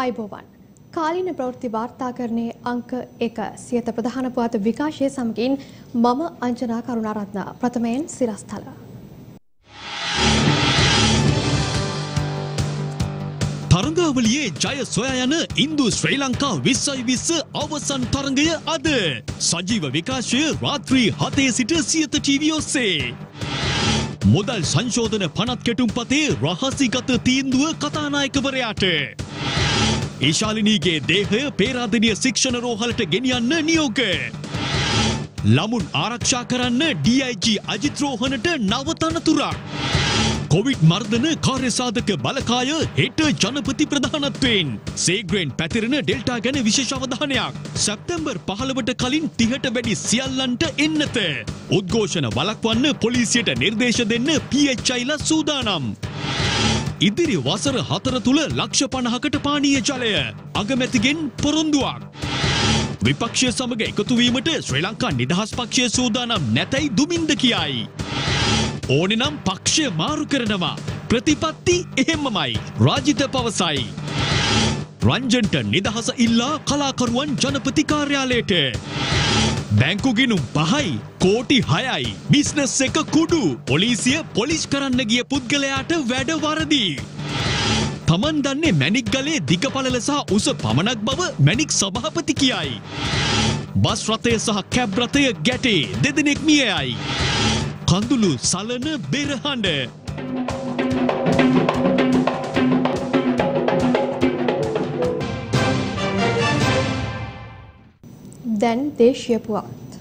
ආයුබෝවන් කාලීන ප්‍රවෘත්ති වාර්තාකරණයේ අංක 1 සියත ප්‍රධාන පුවත් විකාශය සමගින් මම අංජනා කරුණාරත්න ප්‍රථමයෙන් සිරස්තල තරඟාවලියේ ජය සොයා යන ඉන්දු ශ්‍රී ලංකා 2020 අවසන් තරඟය අද සජීව විකාශය රාත්‍රී 7 සිට සියත ටීවී ඔස්සේ මුදල් සංශෝධන පනත් කෙටුම්පතේ රහසිගත තීන්දුව කතානායකවරයාට ඊශාලිනීගේ දේහය පේරාදෙණිය ශික්ෂණ රෝහලට ගෙනියන්න නියෝග ළමුන් ආරක්ෂා කරන්න DIG අජිත් රෝහණට නව තනතුරක් කොවිඩ් මර්ධන කාර්යසාධක බලකාය හෙට ජනපති ප්‍රධානත්වයෙන් සේග්‍රේන් පැතිරෙන ඩෙල්ටා ගැන විශේෂ අවධානයක් සැප්තැම්බර් 15ට කලින් 30ට වැඩි සියල්ලන්ට එන්නත උද්ඝෝෂණ වළක්වන්න පොලිසියට නිර්දේශ දෙන්න PHIලා සූදානම් ඉදිරි වසර 4 තුල ලක්ෂ 50කට පානීය ජලය අගමැතිගෙන් පොරොන්දුවක් විපක්ෂය සමග එකතු වීමට ශ්‍රී ලංකා නිදහස් පක්ෂය සූදානම් නැතයි දුමින්ද කියයි ඕනේ නම් පක්ෂය මාරු කරනවා ප්‍රතිපත්ති එහෙමමයි රාජිත පවසයි රංජන්ට නිදහස ඉල්ලා කලාකරුවන් ජනපති කාර්යාලයට බැංකු ගිණුම් 5යි කෝටි 6යි බිස්නස් එක කුඩු පොලිසිය පොලිස් කරන්න ගිය පුද්ගලයාට වැඩ වරදි තමන් දන්නේ මැණික් ගලේ දිග පළල සහ උස පමණක් බව මැණික් සභාපති කියයි බස් රථය සහ කැබ් රථය ගැටේ දෙදෙනෙක් මියයි කඳුළු සලන බෙරහඬ දැන් දේශීය පුවත්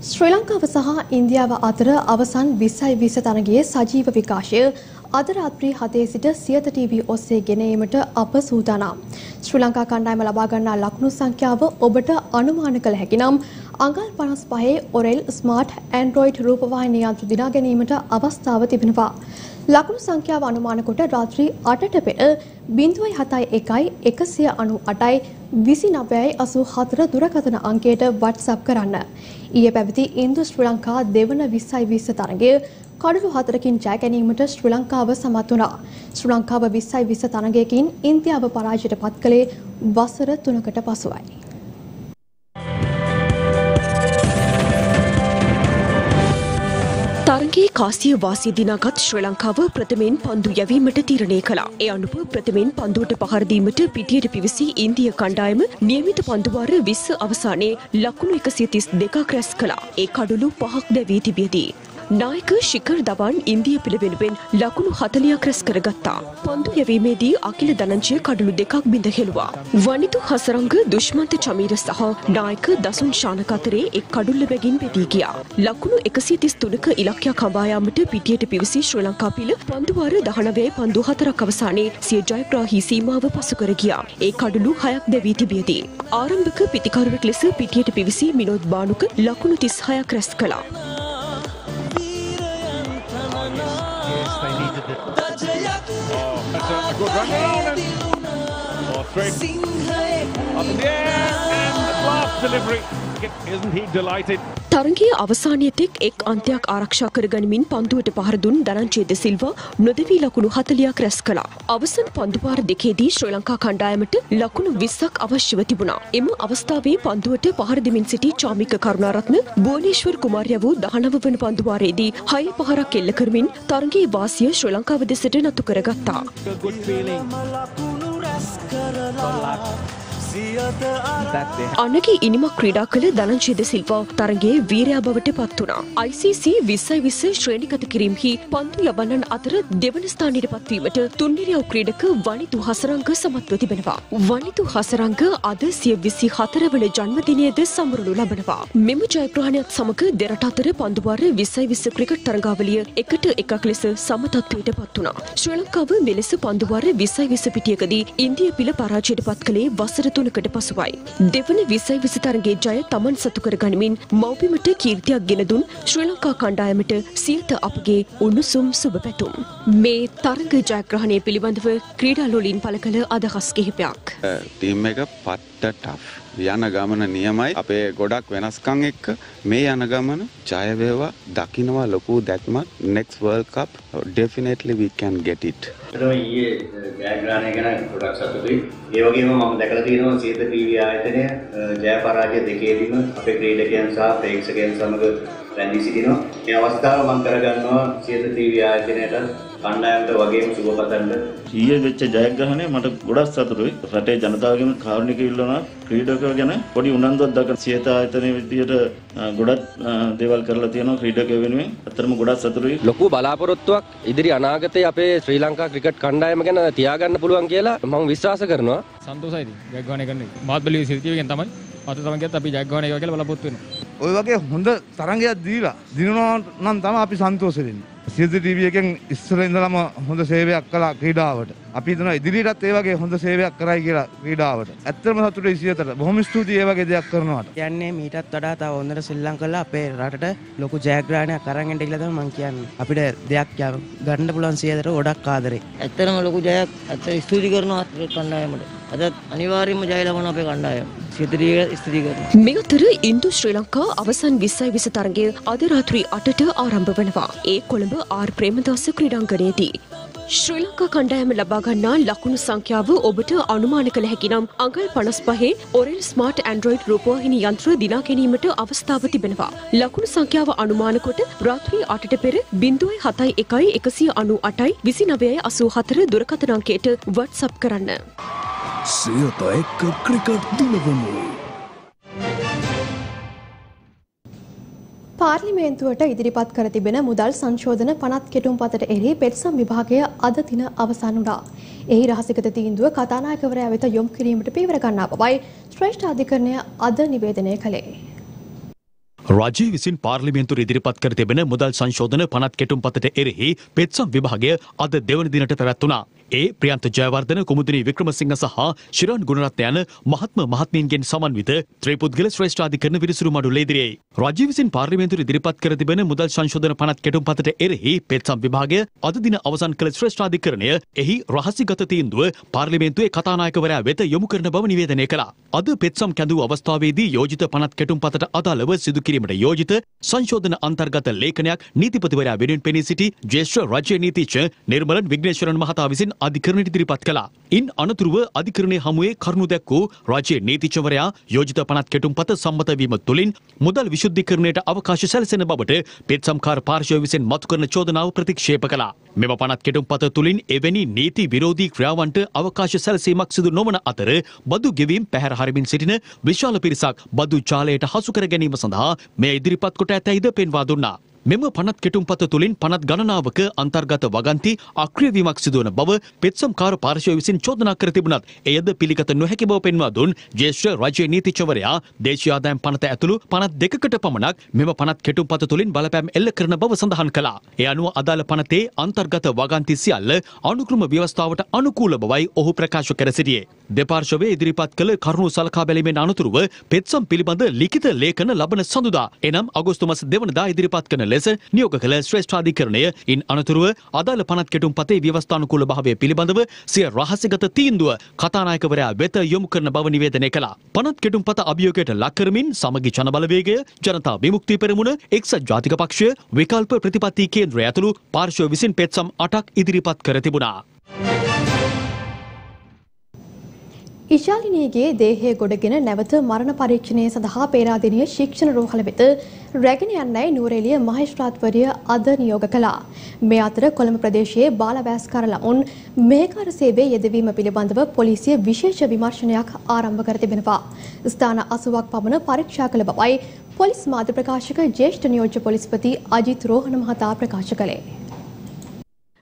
ශ්‍රී ලංකාව සහ ඉන්දියාව අතර අවසන් 2020 තරගයේ සජීව විකාශය අද රාත්‍රී 7 සිට සියත ටීවී ඔස්සේ ගෙන ඒමට අප සූදානම්. ශ්‍රී ලංකා කණ්ඩායම ලබා ගන්නා ලකුණු සංඛ්‍යාව ඔබට අනුමාන කළ හැකි නම් අඟල් 55 ඔරෙල් ස්මාර්ට් ඇන්ඩ්‍රොයිඩ් රූපවාහිනී යන්ත්‍ර දිනා ගැනීමට අවස්ථාව තිබෙනවා. ලකුණු සංඛ්‍යාව අනුමාන කොට රාත්‍රී 8ට පෙර 071 128 29 දුරකථන අංකයට WhatsApp කරන්න. ඊයේ පැවති ඉන්දු ශ්‍රී ලංකා දෙවන 2020 තරගය කඩලු 4කින් ජය ගැනීමට ශ්‍රී ලංකාව සමත් වුණා. ශ්‍රී ලංකාව 2020 තරගයකින් ඉන්දියාව පරාජයට පත් කළේ වසර 3කට පසුවයි. තරගයේ කාසිය වාසිය දිනාගත් ශ්‍රී ලංකාව ප්‍රථමයෙන් පන්දු යැවීමට තීරණය කළා. ඒ අනුව ප්‍රථමයෙන් පන්දුවට පහර දීමට පිටියට පිවිසි ඉන්දිය කණ්ඩායම නියමිත පන්දු වාර 20 අවසානයේ ලකුණු 132ක් රැස් කළා. ඒ කඩලු 5ක් දැවී තිබියදී නායක ශිඛර් ධවන් ඉන්දිය පිළ වෙනුවෙන් ලකුණු 40ක් රැස් කරගත්තා. පන්දු යැවීමේදී අකිල ධනංජය කඩලු 2ක් බිඳ හෙළුවා. වනිතු හසරංග දුෂ්මන්ත චමීර සහ නායක දසුන් ශානක අතරේ එක් කඩුල්ල බැගින් බෙදී ගියා. ලකුණු 133ක ඉලක්කයක් හඹා යාමට පිටියට පිවිසි ශ්‍රී ලංකා පිළ පන්දු වාර 19 පන්දු 4ක් අවසානයේ සිය ජයග්‍රාහී සීමාව පසු කර ගියා. ඒ කඩලු 6ක් දැවී තිබියදී ආරම්භක පිටිකරුවෙක් ලෙස පිටියට පිවිසි මිනෝද් බානුක ලකුණු 36ක් රැස් කළා. That's a good run. Straight up in the air and the last delivery. Isn't he delighted? තරගයේ අවසානයේ තෙක් එක් අන්තයක් ආරක්ෂා කරගනිමින් පන්දුවට පහර දුන් ධනංජය ද සිල්වා නොදවී ලකුණු 40ක් රැස් කළා. අවසන් පන්දු වාර දෙකේදී ශ්‍රී ලංකා කණ්ඩායමට ලකුණු 20ක් අවශ්‍යව තිබුණා. එම අවස්ථාවේ පන්දුවට පහර දෙමින් සිටි චාමික කරුණාරත්න බෝලේශ්වර් කුමාරයා වූ 19 වන පන්දු වාරයේදී 6 පහරක් එල්ල කරමින් තරගයේ වාසිය ශ්‍රී ලංකාව දෙසට නතු කරගත්තා. අනගේ ඉනිමක් ක්‍රීඩා කළ ධනංජය ද සිල්වා තරගයේ වීරයා බවට පත් වුණා. ICC 2020 ශ්‍රේණිගත කිරීමෙහි පන්දු ලබන්නන් අතර දෙවන ස්ථානයට පත්වීමට තුන්නිරියව් ක්‍රීඩක වනිතු හසරංග සමත්ව තිබෙනවා. වනිතු හසරංග අද සිය 24 වන ජන්මදිනයද සමරනු ලබනවා. මෙම ජයග්‍රහණයත් සමග දෙරට අතර පන්දු වාර 2020 ක්‍රිකට් තරගාවලිය 1-1 ලෙස සම තත්ත්වයට පත් වුණා. ශ්‍රී ලංකාව මෙලෙස පන්දු වාර 2020 පිටියකදී ඉන්දිය පිළ පරාජයට පත් කළේ වසර 3කට පසුවයි. දෙවන 2020 තරගයේ ජය තමන් සතු කර ගනිමින් මව්බිමට කීර්තියක් ගෙන දුන් ශ්‍රී ලංකා කණ්ඩායමට සියත අපගේ උණුසුම් සුබ පැතුම්. මේ තරග ජයග්‍රහණය පිළිබඳව ක්‍රීඩා ලෝලීන් පළ කළ අදහස් කිහිපයක්. ටීම් එක පට්ට ටෆ්. යන ගමන නියමයි. අපේ ගොඩක් වෙනස්කම් එක්ක මේ යන ගමන ජය වේවා දකින්නවා ලොකු දැක්මක්. next world cup definitely we can get it. ඊයේ ජයග්‍රහණය ගැන ගොඩක් සතුටුයි. ඒ වගේම මම දැකලා තියෙනවා සියත ටීවී ආයතනය ජය පරාජය දෙකේදීම අපේ ක්‍රීඩකයන් සහ ප්‍රේක්ෂකයන් සමග රැඳී සිටිනවා. මේ අවස්ථාව මම කරගන්නවා සියත ටීවී ආයතනයට කණ්ඩායමට වගේම සුබ පතන්න. ඊයේ වෙච්ච ජයග්‍රහණය මට ගොඩක් සතුටුයි. රටේ ජනතාවගෙන් කාරුණික ඉල්ලනවා ක්‍රීඩකයෝ ගැන පොඩි උනන්දුවක් දක්වන සියත ආයතනයේ විදියට ගොඩක් දේවල් කරලා තියෙනවා ක්‍රීඩකයෝ වෙනුවෙන්. අත්‍තරම ගොඩක් සතුටුයි. ලොකු බලාපොරොත්තුවක් ඉදිරි අනාගතයේ අපේ ශ්‍රී ලංකා ක්‍රිකට් කණ්ඩායම ගැන තියාගන්න පුළුවන් කියලා මම විශ්වාස කරනවා. සන්තෝෂයි ජයග්‍රහණය කරන්නේ. මාත් බැලුවේ සිරිතියගෙන් තමයි. අද තමයි කියත් අපි ජයග්‍රහණය කරනවා කියලා බලාපොරොත්තු වෙනවා. ඔය වගේ හොඳ තරංගයක් දීලා දිනනවා නම් තමයි අපි සන්තෝෂ වෙන්නේ. සියත ටීවී එකෙන් ඉස්සර ඉඳලම හොඳ සේවයක් කළා ක්‍රීඩාවට. අපි හිතනවා ඉදිරියටත් ඒ වගේ හොඳ සේවයක් කරයි කියලා ක්‍රීඩාවට. ඇත්තටම සතුටුයි සියතට. බොහොම ස්තුතියි ඒ වගේ දෙයක් කරනවාට. කියන්නේ මීටත් වඩා තව හොඳට ශ්‍රී ලංකාවල අපේ රටට ලොකු ජයග්‍රහණයක් අරන් එන්න කියලා තමයි මම කියන්නේ. අපිට දෙයක් ගන්න පුළුවන් සියතට ගොඩක් ආදරේ. ඇත්තටම ලොකු ජයක්. ඇත්ත ස්තුති කරනවා කණ්ඩායමට. අද අනිවාර්යයෙන්ම ජය ලබන අපේ කණ්ඩායම. මේ අතර ඉන්දු ශ්‍රී ලංකා අවසන් 2020 තරගය අද රාත්‍රී 8ට ආරම්භ වෙනවා. ඒ කොළඹ ආර් ප්‍රේමදාස ක්‍රීඩාංගණයේදී. ශ්‍රී ලංකා කණ්ඩායම ලබා ගන්නා ලකුණු සංඛ්‍යාව ඔබට අනුමාන කළ හැකි නම් අඟල් 55 ඔරෙල් ස්මාර්ට් ඇන්ඩ්‍රොයිඩ් රූපවාහිනී යන්ත්‍ර දිනා ගැනීමට අවස්ථාව තිබෙනවා. ලකුණු සංඛ්‍යාව අනුමාන කොට රාත්‍රී 8ට පෙර 071 198 2984 දුරකථන අංකයට WhatsApp කරන්න. සියත එක්ක ක්‍රිකට් දිනවමු. පාර්ලිමේන්තුවට ඉදිරිපත් කර තිබෙන මුදල් සංශෝධන පනත් කෙටුම්පතට එරෙහි පෙත්සම් විභාගය අද දින අවසන් වුණා. එහි රහසිගත තීන්දුව කතානායකවරයා වෙත යොමු කිරීමට පියවර ගන්නා බවයි ශ්‍රේෂ්ඨ අධිකරණය අද නිවේදනය කළේ. රජය විසින් පාර්ලිමේන්තුවට ඉදිරිපත් කර තිබෙන මුදල් සංශෝධන පනත් කෙටුම්පතට එරෙහි පෙත්සම් විභාගය අද දෙවන දිනට පැවැත්වුණා. ඒ ප්‍රියන්ත ජයවර්ධන කුමුදිනී වික්‍රමසිංහ සහ ශිරාන් ගුණරත්න යන මහත්මීන්ගෙන් සමන්විත ත්‍රිපුද්ගල ශ්‍රේෂ්ඨාධිකරණ විනිසුරු මඩුල්ල ඉදිරියේ රජය විසින් පාර්ලිමේන්තුවට ඉදිරිපත් කර තිබෙන මුදල් සංශෝධන පනත් කෙටුම්පතට එරෙහි පෙත්සම් විභාගය අද දින අවසන් කළ ශ්‍රේෂ්ඨාධිකරණය එහි රහසිගත තීන්දුව පාර්ලිමේන්තුවේ කතානායකවරයා වෙත යොමු කරන බව නිවේදනය කළා. අද පෙත්සම් කැඳවූ අවස්ථාවේදී යෝජිත පනත් කෙටුම්පතට අදාළව සිදු කිරීමට යෝජිත සංශෝධන අන්තර්ගත ලේඛනයක් නීතිපතිවරයා වෙනුවෙන් පෙනී සිටි ජ්‍යෙෂ්ඨ රාජ්‍ය නීතිඥ නිර්මලන් විග්නේශ්වරන් මහතා විසින් අධිකරණයට ඉදිරිපත් කළා. ඉන් අනතුරුව අධිකරණයේ හමුවේ කරුණු දැක්වූ රාජ්‍ය නීතිඥවරයා යෝජිත පනත් කෙටුම්පත සම්මත වීම තුළින් මුදල් විශුද්ධීකරණයට අවකාශ සැලසෙන බවට පෙත්සම්කාර පාර්ශ්වය විසින් මතු කරන චෝදනාව ප්‍රතික්ෂේප කළා. මෙම පනත් කෙටුම්පත තුළින් එවැනි නීති විරෝධී ක්‍රියාවන්ට අවකාශ සැලසීමක් සිදු නොවන අතර බදු ගෙවීම් පැහැර හරිමින් සිටින විශාල පිරිසක් බදු ජාලයට හසු කර ගැනීම සඳහා මෙය ඉදිරිපත් කොට ඇතැයිද පෙන්වා දුන්නා. මෙම පනත් කෙටුම්පත තුළින් පනත් ගණනාවක අන්තර්ගත වගන්ති අක්‍රියවීමක් සිදුවන බව පෙත්සම්කාර පාර්ශ්වය විසින් චෝදනා කර තිබුණත් එයද පිළිගත නොහැකි බව පෙන්වා දුන් ජ්‍යෙෂ්ඨ රාජ්‍ය නීතිඥවරයා දේශීය ආදායම් පනත ඇතුළු පනත් දෙකකට පමණක් මෙම පනත් කෙටුම්පත තුළින් බලපෑම් එල්ල කරන බව සඳහන් කළා. ඒ අනුව අදාළ පනතේ අන්තර්ගත වගන්ති සියල්ල අනුක්‍රම ව්‍යවස්ථාවට අනුකූල බවයි ඔහු ප්‍රකාශ කර සිටියේ. දෙපාර්ශ්වයේ ඉදිරිපත් කළ කරුණු සලකා බැලීමෙන් අනතුරුව පෙත්සම් පිළිබඳ ලිඛිත ලේඛන ලබන සඳුදා එනම් අගෝස්තු මාස 2 වෙනිදා ඉදිරිපත් කරන ලෙස නියෝග කළ ශ්‍රේෂ්ඨාධිකරණය ඉන් අනතුරුව අදාළ පනත් කෙටුම්පතේ ව්‍යවස්ථානුකූල භාවය පිළිබඳව සිය රහසිගත තීන්දුව කතානායකවරයා වෙත යොමු කරන බව නිවේදනය කළා. පනත් කෙටුම්පත අභියෝගයට ලක් කරමින් සමගි ජනබලවේගය, ජනතා විමුක්ති පෙරමුණ, එක්සත් ජාතික පක්ෂය, විකල්ප ප්‍රතිපත්ති කේන්ද්‍රය ඇතුළු පාර්ශ්ව විසින් පෙත්සම් 8ක් ඉදිරිපත් කර තිබුණා. ඉශාලිනීගේ දේහය ගොඩගෙන නැවත මරණ පරීක්ෂණය සඳහා පේරාදෙණිය ශික්ෂණ රෝහල වෙත රැගෙන යන්නයි නුවරඑළිය මහේස්ත්‍රාත්වරිය අද නියෝග කළා. මේ අතර කොළඹ ප්‍රදේශයේ බාලවෑස්කර ළමුන් මෙහෙකාර සේවයේ යෙදවීම පිළිබඳව පොලිසිය විශේෂ විමර්ශනයක් ආරම්භ කර තිබෙනවා. ස්ථාන 80ක් පමණ පරීක්ෂා කළ බවයි පොලිස් මාධ්‍ය ප්‍රකාශක ජ්‍යෙෂ්ඨ නියෝජ්‍ය පොලිස්පති අජිත් රෝහණ මහතා ප්‍රකාශ කළේ.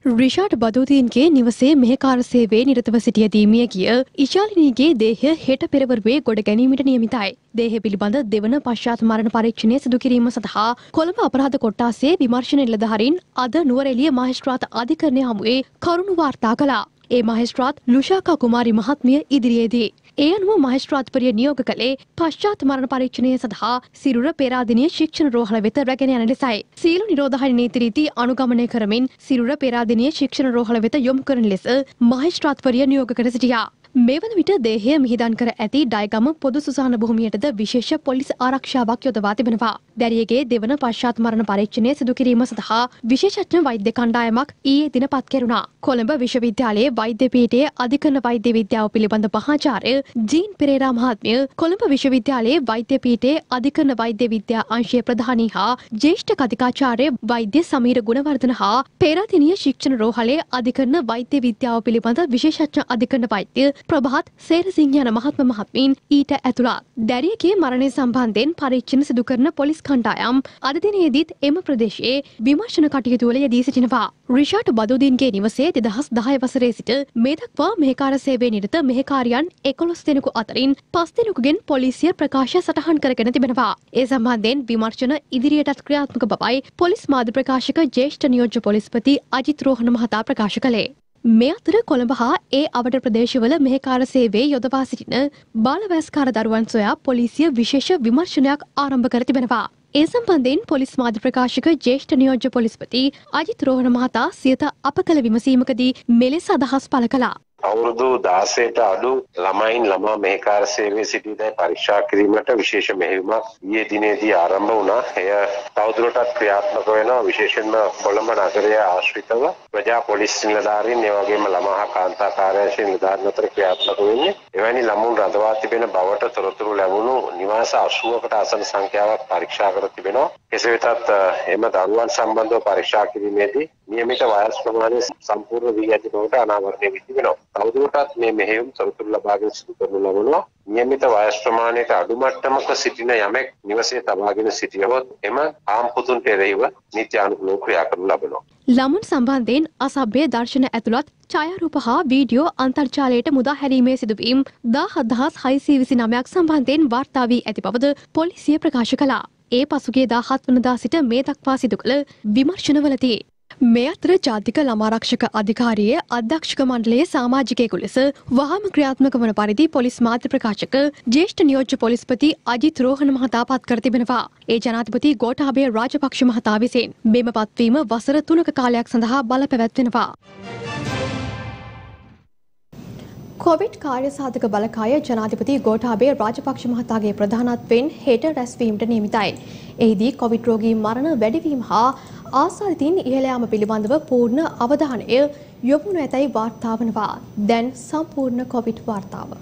රිෂාඩ් බදූදීන්ගේ නිවසේ මෙහෙකාර සේවයේ නිරතව සිටියදී මිය ගිය ඉශාලිනීගේ දේහය හෙට පෙරවරුවේ ගොඩ ගැනීමට නියමිතයි. දේහය පිළිබඳ දෙවන පශ්චාත් මරණ පරීක්ෂණය සිදු කිරීම සඳහා කොළඹ අපරාධ කොට්ටාසේ විමර්ශන නිලධාරීන් අද නුවරඑළිය මහේස්ත්‍රාත් අධිකරණය හමුවේ කරුණු වාර්තා කළා. ඒ මහේස්ත්‍රාත් ලුෂාකා කුමාරි මහත්මිය ඉදිරියේදී ඒ අනුව මහේස්ත්‍රාත්වරිය නියෝග කළේ පශ්චාත් මරණ පරීක්ෂණය සඳහා සිරුර පේරාදෙණිය ශික්ෂණ රෝහල වෙත රැගෙන යන ලෙසයි. සීල නිරෝධහානි නීති රීති අනුගමනය කරමින් සිරුර පේරාදෙණිය ශික්ෂණ රෝහල වෙත යොමු කරන ලෙස මහේස්ත්‍රාත්වරිය නියෝග කර සිටියා. මේ වන විට දේහය මිහිදන් කර ඇති ඩයගම පොදු සුසාන භූමියටද විශේෂ පොලිස් ආරක්ෂාවක් යොදවා තිබෙනවා. දැරියගේ දෙවන පශ්චාත් මරණ පරීක්ෂණය සිදු කිරීම සඳහා විශේෂඥ වෛද්‍ය කණ්ඩායමක් ඊයේ දින පත් කෙරුණා. කොළඹ විශ්වවිද්‍යාලයේ වෛද්‍ය පීඨයේ අධිකරණ වෛද්‍ය විද්‍යාව පිළිබඳ මහාචාර්ය ජීන් පෙරේරා මහත්මිය, කොළඹ විශ්වවිද්‍යාලයේ වෛද්‍ය පීඨයේ අධිකරණ වෛද්‍ය විද්‍යා අංශයේ ප්‍රධානී හා ජ්‍යෙෂ්ඨ කතිකාචාර්ය වෛද්‍ය සමීර ගුණවර්ධන හා පේරාදෙණිය ශික්ෂණ රෝහලේ අධිකරණ වෛද්‍ය විද්‍යාව පිළිබඳ විශේෂඥ අධිකරණ වෛද්‍ය ප්‍රභාත් සේරසිංහ යන මහත්ම මහත්මීන් ඊට ඇතුළත්. දැරියගේ මරණය සම්බන්ධයෙන් පරීක්ෂණ සිදු කරන පොලිස් කණ්ඩායම් අද දිනේදීත් එම ප්‍රදේශයේ විමර්ශන කටයුතු වල යෙදී සිටිනවා. රිෂාඩ් බදුදීන්ගේ නිවසේ 2010 වසරේ සිට මේ දක්වා මෙහෙකාර සේවයේ නිරත මෙහෙකාරියන් 11 දෙනෙකු අතරින් 5 දෙනෙකුගෙන් පොලිසිය ප්‍රකාශ සටහන් කරගෙන තිබෙනවා. ඒ සම්බන්ධයෙන් විමර්ශන ඉදිරියටත් ක්‍රියාත්මක බවයි පොලිස් මාධ්‍ය ප්‍රකාශක ජ්‍යෙෂ්ඨ නියෝජ්‍ය පොලිස්පති අජිත් රෝහණ මහතා ප්‍රකාශ කළේ. මේ අතර කොළඹ හා ඒ අවට ප්‍රදේශවල මෙහෙකාර සේවයේ යොදවා සිටින බාලවයස්කාර දරුවන් සොයා පොලිසිය විශේෂ විමර්ශනයක් ආරම්භ කර තිබෙනවා. ඒ සම්බන්ධයෙන් පොලිස් මාධ්‍ය ප්‍රකාශක ජ්‍යෙෂ්ඨ නියෝජ්‍ය පොලිස්පති අජිත් රෝහණ මහතා සියත අප කළ විමසීමකදී මෙලෙස අදහස් පළ කළා. අවුරුදු 16ට අඩු ළමයින් ළමා මෙහෙකාර සේවයේ සිටින පරීක්ෂා කිරීමට විශේෂ මෙහෙයුමක් ඊයේ දිනේදී ආරම්භ වුණා. එය තවදුරටත් ක්‍රියාත්මක වෙනවා. විශේෂයෙන්ම කොළඹ නගරය ආශ්‍රිතව ප්‍රජා පොලිස් නිලධාරීන් ඒ වගේම ළමා හා කාන්තා කාර්යාංශ නිලධාරීන් අතර ක්‍රියාත්මක වෙන්නේ. එවැනි ළමුන් රඳවා තිබෙන බවට තොරතුරු ලැබුණු නිවාස 80කට ආසන සංඛ්‍යාවක් පරීක්ෂා කර තිබෙනවා. කෙසේ වෙතත් එම දරුවන් සම්බන්ධව පරීක්ෂා කිරීමේදී නියමිත වයස් ප්‍රමාණය සම්පූර්ණ වී ඇති බවට අනාවරණය වී තිබෙනවා. තවදුරටත් මේ මෙහෙයුම් තොරතුරු ලබාගෙන සිදු කරනු ලබනවා. නියමිත වයස් ප්‍රමාණයට අඩු මට්ටමක සිටින යමෙක් නිවසේ තබාගෙන සිටියහොත් එම ආම්පුතුන්ට එරෙහිව නීත්‍යානුකූලව ක්‍රියා කරනු ලබනවා. ළමුන් සම්බන්ධයෙන් අසභ්‍ය දර්ශන ඇතුළත් ඡායාරූප හා වීඩියෝ අන්තර්ජාලයට මුදා හැරීමේ සිදුවීම් 17629ක් සම්බන්ධයෙන් වාර්තා වී ඇති බවද පොලිසිය ප්‍රකාශ කළා. ඒ පසුගිය 17 වනදා සිට මේ දක්වා සිදු කළ විමර්ශනවලදී මේ අතර ජාතික ළමාරක්ෂක අධිකාරියේ අධ්‍යක්ෂක මණ්ඩලයේ සමාජිකයෙකු ලෙස වහාම ක්‍රියාත්මක වන පරිදි පොලිස් මාධ්‍ය ප්‍රකාශක ජ්‍යෙෂ්ඨ නියෝජ්‍ය පොලිස්පති අජිත් රෝහණ මහතා පත් කර තිබෙනවා. ඒ ජනාධිපති ගෝඨාභය රාජපක්ෂ මහතා විසින් මෙම පත්වීම වසර 3ක කාලයක් සඳහා බලපැවැත්වෙනවා. කොවිඩ් කාර්යසාධක බලකාය ජනාධිපති ගෝඨාභය රාජපක්ෂ මහතාගේ ප්‍රධානත්වයෙන් හෙට රැස්වීමට නියමිතයි. එහිදී කොවිඩ් රෝගී මරණ වැඩිවීම හා ආසාදිතින් ඉහළ යාම පිළිබඳව පූර්ණ අවධානය යොමු වනු ඇතැයි වාර්තා වනවා. දැන් සම්පූර්ණ කොවිඩ් වාර්තාව.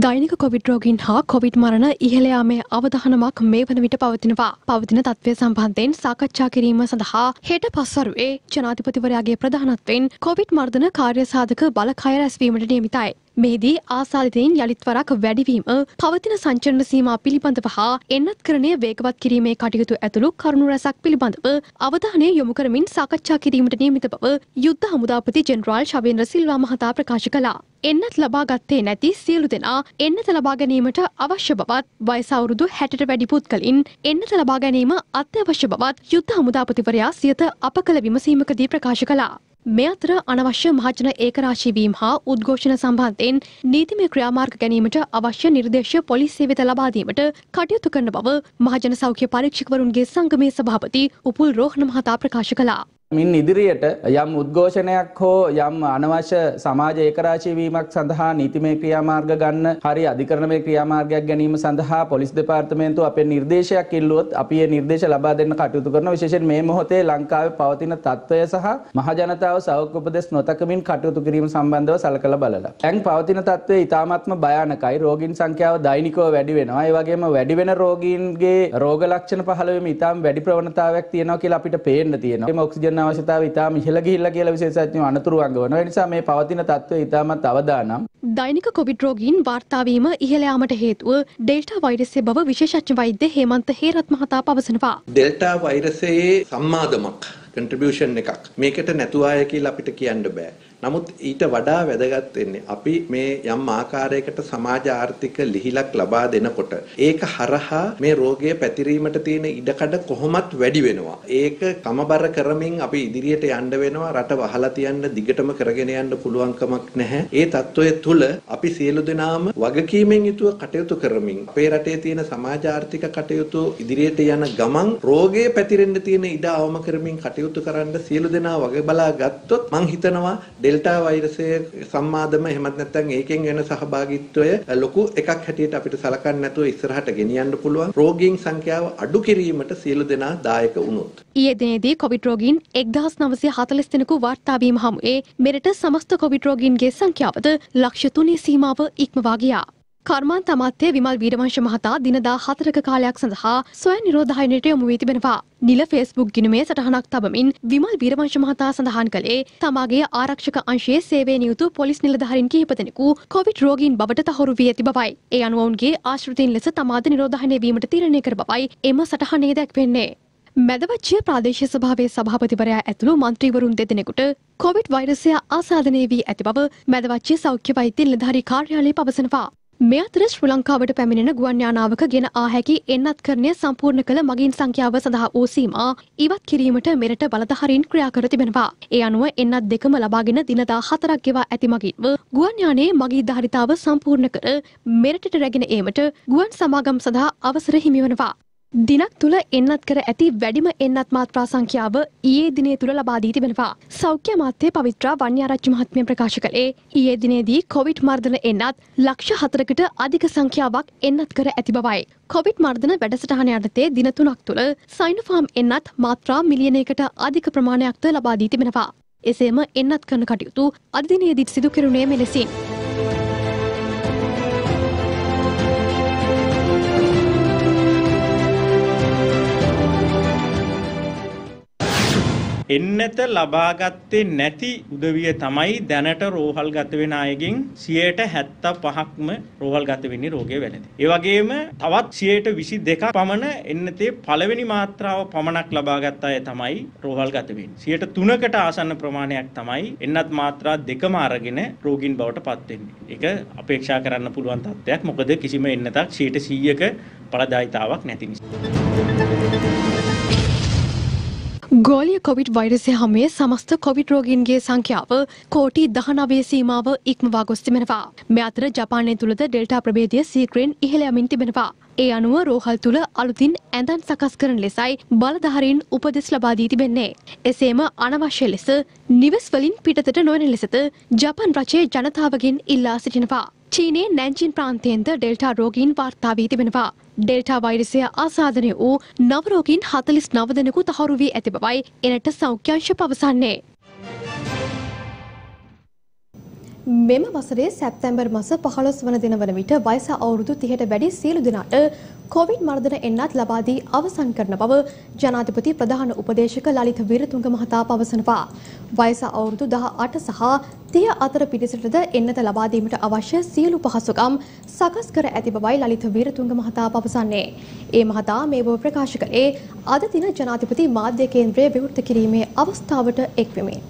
දෛනික කොවිඩ් රෝගීන් හා කොවිඩ් මරණ ඉහළ යාමේ අවධානමක් මේ වන විට පවතිනවා. පවතින තත්ත්වය සම්බන්ධයෙන් සාකච්ඡා කිරීම සඳහා හෙට පස්වරුවේ ජනාධිපතිවරයාගේ ප්‍රධානත්වයෙන් කොවිඩ් මර්ධන කාර්යසාධක බලකාය රැස්වීමට නියමිතයි. මෙහිදී ආසාදිතයින් යළිත් වරක් වැඩිවීම, පවතින සංචලන සීමා පිළිබඳව හා එන්නත්කරණය වේගවත් කිරීමේ කටයුතු ඇතුළු කරුණු රැසක් පිළිබඳව අවධානය යොමු කරමින් සාකච්ඡා කිරීමට නියමිත බව යුද්ධ හමුදාපති ජෙනරාල් ශවේන්ද්‍ර සිල්වා මහතා ප්‍රකාශ කළා. එන්නත් ලබා ගත්තේ නැති සියලු දෙනා එන්නත ලබා ගැනීමට අවශ්‍ය බවත්, වයස අවුරුදු 60ට වැඩි පුද්ගලයින් එන්නත ලබා ගැනීම අත්‍යවශ්‍ය බවත් යුද්ධ හමුදාපතිවරයා සියත අප කළ විමසීමකදී ප්‍රකාශ කළා. මේ අතර අනවශ්‍ය මහජන ඒකරාශී වීම හා උද්ඝෝෂණ සම්බන්ධයෙන් නීතිමය ක්‍රියාමාර්ග ගැනීමට අවශ්‍ය නිර්දේශ පොලිස් සේවයට ලබා දීමට කටයුතු කරන බව මහජන සෞඛ්‍ය පරීක්ෂකවරුන්ගේ සංගමයේ සභාපති උපුල් රෝහණ මහතා ප්‍රකාශ කළා. මින් ඉදිරියට යම් උද්ඝෝෂණයක් හෝ යම් අනවශ්‍ය සමාජ ඒකරාශී වීමක් සඳහා නීතිමය ක්‍රියාමාර්ග ගන්න හරි අධිකරණමය ක්‍රියාමාර්ගයක් ගැනීම සඳහා පොලිස් දෙපාර්තමේන්තුව අපේ නිර්දේශයක් ඉල්ලුවොත් අපි ඒ නිර්දේශ ලබා දෙන්න කටයුතු කරනවා. විශේෂයෙන් මේ මොහොතේ ලංකාවේ පවතින තත්ත්වය සහ මහ ජනතාව සෞඛ්‍ය උපදෙස් නොතකමින් කටයුතු කිරීම සම්බන්ධව සලකලා බලලා. දැන් පවතින තත්ත්වය ඉතාමත්ම භයානකයි. රෝගීන් සංඛ්‍යාව දෛනිකව වැඩි වෙනවා. ඒ වගේම වැඩි වෙන රෝගීන්ගේ රෝග ලක්ෂණ පහළ වීම ඉතාම වැඩි ප්‍රවණතාවයක් තියෙනවා කියලා අපිට පේන්න තියෙනවා. මේ ඔක්සිජන් අවශ්‍යතාවය ඉතාම ඉහළ ගිහිල්ලා කියලා විශේෂඥයෝ අනතුරු අඟවනවා. ඒ නිසා මේ පවතින තත්ත්වය ඉතාමත් අවදානම්. දෛනික කොවිඩ් රෝගීන් වාර්තා වීම ඉහළ යාමට හේතුව ඩෙල්ටා වෛරසය බව විශේෂඥ වෛද්‍ය හේමන්ත හේරත් මහතා පවසනවා. ඩෙල්ටා වෛරසයේ සම්මාදමක් කන්ට්‍රිබියුෂන් එකක් මේකට නැතුව ආය කියලා අපිට කියන්න බෑ. නමුත් ඊට වඩා වැදගත් වෙන්නේ අපි මේ යම් ආකාරයකට සමාජ ආර්ථික ලිහිලක් ලබා දෙනකොට ඒක හරහා මේ රෝගය පැතිරීමට තියෙන ඉඩකඩ කොහොමත් වැඩි වෙනවා. ඒක කමබර කරමින් අපි ඉදිරියට යන්න වෙනවා. රට වහලා තියන්න දිගටම කරගෙන යන්න පුළුවන්කමක් නැහැ. ඒ තත්වයේ තුල අපි සියලු දෙනාම වගකීමෙන් යුතුව කටයුතු කරමින් අපේ රටේ තියෙන සමාජ ආර්ථික කටයුතු ඉදිරියට යන ගමන් රෝගය පැතිරෙන්න තියෙන ඉඩ අවම කරමින් කටයුතු කරන්න සියලු දෙනා වග බලා ගත්තොත් මං හිතනවා ඩෙල්ටා වෛරසයේ සම්මාදම එහෙමත් නැත්නම් ඒකෙන් වෙන සහභාගීත්වය ලොකු එකක් හැටියට අපිට සලකන්න නැතුව ඉස්සරහට ගෙනියන්න පුළුවන්. රෝගීන් සංඛ්‍යාව අඩු කිරීමට සියලු දෙනා දායක වුණොත්. ඊයේ දිනේදී කොවිඩ් රෝගීන් 1940 දෙනෙකු වාර්තා වීම හමුවේ මෙරට සමස්ත කොවිඩ් රෝගීන්ගේ සංඛ්‍යාවද ලක්ෂ 3 සීමාව ඉක්මවා ගියා. කර්මාන්ත අමාත්‍ය විමල් වීරවංශ මහතා දින 14ක කාලයක් සඳහා ස්වයං නිරෝධායනයට යොමු වී තිබෙනවා. නිල ෆේස්බුක් ගිණුමේ සටහනක් තබමින් විමල් වීරවංශ මහතා සඳහන් කළේ තමාගේ ආරක්ෂක අංශයේ සේවයේ නියුතු පොලිස් නිලධාරීන් කිහිප දෙනෙකු කොවිඩ් රෝගීන් බවට තහවුරු වී ඇති බවයි. ඒ අනුව ඔවුන්ගේ ආශ්‍රිතයින් ලෙස තමාද නිරෝධායනය වීමට තීරණය කර බවයි එම සටහනේ දැක්වෙන්නේ. මැදවච්චිය ප්‍රාදේශීය සභාවේ සභාපතිවරයා ඇතුළු මන්ත්‍රීවරුන් දෙදෙනෙකුට කොවිඩ් වෛරසය ආසාදනය වී ඇති බව මැදවච්චිය සෞඛ්‍ය වෛද්‍ය නිලධාරී කාර්යාලය පවසනවා. මේ අතර ශ්‍රී ලංකාවට පැමිණෙන ගුවන් යානාවක ගෙන ආ හැකි එන්නත්කරණය සම්පූර්ණ කළ මගීන් සංඛ්‍යාව සඳහා වූ සීමා ඉවත් කිරීමට මෙරට බලධාරීන් ක්‍රියා කර තිබෙනවා. ඒ අනුව එන්නත් දෙකම ලබාගෙන දින 14ක් ගෙවා ඇති මගීන්ව ගුවන් යානයේ මගී ධාරිතාව සම්පූර්ණ කර මෙරටට රැගෙන ඒමට ගුවන් සමාගම් සඳහා අවසර හිමිවනවා. දිනක් තුල එන්නත් කර ඇති වැඩිම එන්නත් මාත්‍රා සංඛ්‍යාව ඊයේ දිනේ තුල ලබා දී තිබෙනවා. සෞඛ්‍ය අමාත්‍ය පවිත්‍රා වන්‍යාරච්චි මහත්මිය ප්‍රකාශ කළේ ඊයේ දිනේදී කොවිඩ් මර්ධන එන්නත් ලක්ෂ 4කට අධික සංඛ්‍යාවක් එන්නත් කර ඇති බවයි. කොවිඩ් මර්ධන වැඩසටහන යටතේ දින 3ක් තුල සයිනෝෆාම් එන්නත් මාත්‍රා මිලියනයකට අධික ප්‍රමාණයක්ද ලබා දී තිබෙනවා. එසේම එන්නත් කරන කටයුතු අද දිනේදී සිදු කෙරුණේ මෙලෙසින්. එන්නත ලබාගත්තේ නැති උදවිය තමයි දැනට රෝහල් ගත වෙන අයගෙන් 75%ක්ම රෝහල් ගත වෙන්නේ රෝගය වැළඳ. ඒ වගේම තවත් 22% පමණ එන්නතේ පළවෙනි මාත්‍රාව පමණක් ලබාගත් අය තමයි රෝහල් ගත වෙන්නේ. 3%කට ආසන්න ප්‍රමාණයක් තමයි එන්නත් මාත්‍රා දෙකම අරගෙන රෝගීන් බවට පත් වෙන්නේ. ඒක අපේක්ෂා කරන්න පුළුවන් තත්ත්වයක්. මොකද කිසිම එන්නතක් 100%ක ඵලදායීතාවක් නැති නිසා. ගෝලීය කොවිඩ් වෛරසය හමුවේ සමස්ත කොවිඩ් රෝගීන්ගේ සංඛ්‍යාව කෝටි 19 සීමාව ඉක්මවා ගොස් තිබෙනවා. මේ අතර ජපානයේ තුලද ඩෙල්ටා ප්‍රභේදය සීක්‍රෙන් ඉහළ යමින් තිබෙනවා. ඒ අනුව රෝහල් තුල අලුතින් ඇඳන් සකස් කරන ලෙසයි බලධාරීන් උපදෙස් ලබා දී තිබෙන්නේ. එසේම අනවශ්‍ය ලෙස නිවෙස් වලින් පිටතට නොයන ලෙසද ජපාන් රජයේ ජනතාවගෙන් ඉල්ලා සිටිනවා. චීනයේ නැන්ජින් ප්‍රාන්තයෙන්ද ඩෙල්ටා රෝගීන් වාර්තා වී තිබෙනවා. ඩෙල්ටා වෛරසය ආසාදනය වූ නව රෝගීන් 49 දෙනෙකු තහවුරු වී ඇති බවයි එනට සෞඛ්‍ය අංශ පවසන්නේ. මෙම වසරේ සැප්තැම්බර් මාස 15 වන දින වන විට වයස අවුරුදු 30ට වැඩි සියලු දෙනාට කොවිඩ් මර්ධන එන්නත් ලබා දී අවසන් කරන බව ජනාධිපති ප්‍රධාන උපදේශක ලලිත වීරතුංග මහතා පවසනවා. වයස අවුරුදු 18 සහ 30 අතර පිරිසටද එන්නත ලබා දීමට අවශ්‍ය සියලු පහසුකම් සකස් කර ඇති බවයි ලලිත වීරතුංග මහතා පවසන්නේ. ඒ මහතා මේ බව ප්‍රකාශ කළේ අද දින ජනාධිපති මාධ්‍ය කේන්ද්‍රය විවෘත කිරීමේ අවස්ථාවට එක්වෙමින්.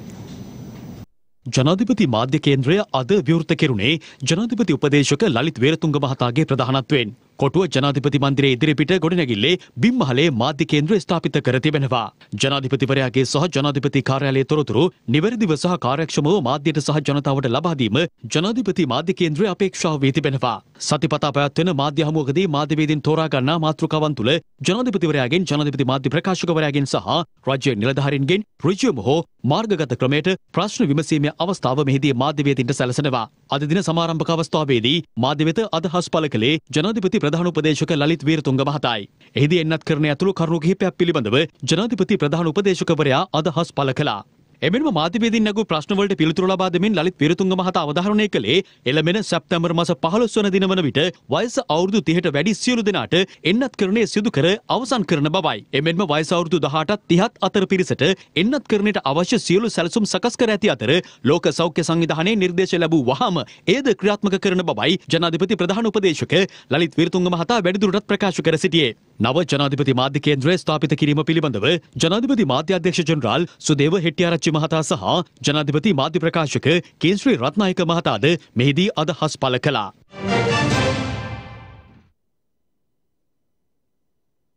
ජනාධිපති මාධ්‍ය කේන්ද්‍රය අද විවෘත කෙරුණේ ජනාධිපති උපදේශක ලලිත් වීරතුංග මහතාගේ ප්‍රධානත්වයෙන්. කොටුව ජනාධිපති මන්දිරයේ ඉදිරිපිට ගොඩනැගිල්ලේ බිම්මහලේ මාධ්‍ය කේන්ද්‍රය ස්ථාපිත කර තිබෙනවා. ජනාධිපතිවරයාගේ සහ ජනාධිපති කාර්යාලයේ තොරතුරු නිවැරදිව සහ කාර්යක්ෂමව මාධ්‍යට සහ ජනතාවට ලබා දීම ජනාධිපති මාධ්‍ය කේන්ද්‍රයේ අපේක්ෂාව වී තිබෙනවා. සතිපතා පැවැත්වෙන මාධ්‍ය හමුවකදී මාධ්‍යවේදීන් තෝරා ගන්නා මාතෘකාවන් තුළ ජනාධිපතිවරයාගෙන් ජනාධිපති මාධ්‍ය ප්‍රකාශකවරයාගෙන් සහ රාජ්‍ය නිලධාරීන්ගෙන් ඍජුවම හෝ මාර්ගගත ක්‍රමයට ප්‍රශ්න විමසීමේ අවස්ථාව මෙහිදී මාධ්‍යවේදීන්ට සැලසෙනවා. අද දින සමාරම්භක අවස්ථාවේදී මාධ්‍ය වෙත අදහස් පළ කළේ ජනාධිපති ප්‍රධාන උපදේශක ලලිත් වීරතුංග මහතායි. එහිදී එන්නත් කරන ඇතුළු කරුණු කිහිපයක් පිළිබඳව ජනාධිපති ප්‍රධාන උපදේශකවරයා අදහස් පළ කළා. එමෙන්ම මාධ්‍යවේදීන් නැගූ ප්‍රශ්නවලට පිළිතුරු ලබා දෙමින් ලලිත් වීරතුංග මහතා අවධාරණය කළේ එළඹෙන සැප්තැම්බර් මාස 15 වන දින වන විට වයස අවුරුදු 30ට වැඩි සියලු දෙනාට එන්නත් කරණය සිදු කර අවසන් කරන බවයි. එමෙන්ම වයස අවුරුදු 18ත් 30ත් අතර පිරිසට එන්නත් කරණයට අවශ්‍ය සියලු සැලසුම් සකස් කර ඇති අතර ලෝක සෞඛ්‍ය සංවිධානයේ නිර්දේශ ලැබූ වහාම එයද ක්‍රියාත්මක කරන බවයි ජනාධිපති ප්‍රධාන උපදේශක ලලිත් වීරතුංග මහතා වැඩිදුරටත් ප්‍රකාශ කර සිටියේ. නව ජනාධිපති මාධ්‍ය කේන්ද්‍රය ස්ථාපිත කිරීම පිළිබඳව ජනාධිපති මාධ්‍ය අධ්‍යක්ෂ ජෙනරාල් සුදේව හෙට්ටිආරච්චි මහතා සහ ජනාධිපති මාධ්‍ය ප්‍රකාශක කේන්ශ්‍රී රත්නායක මහතාද මෙහිදී අදහස් පළ කළා.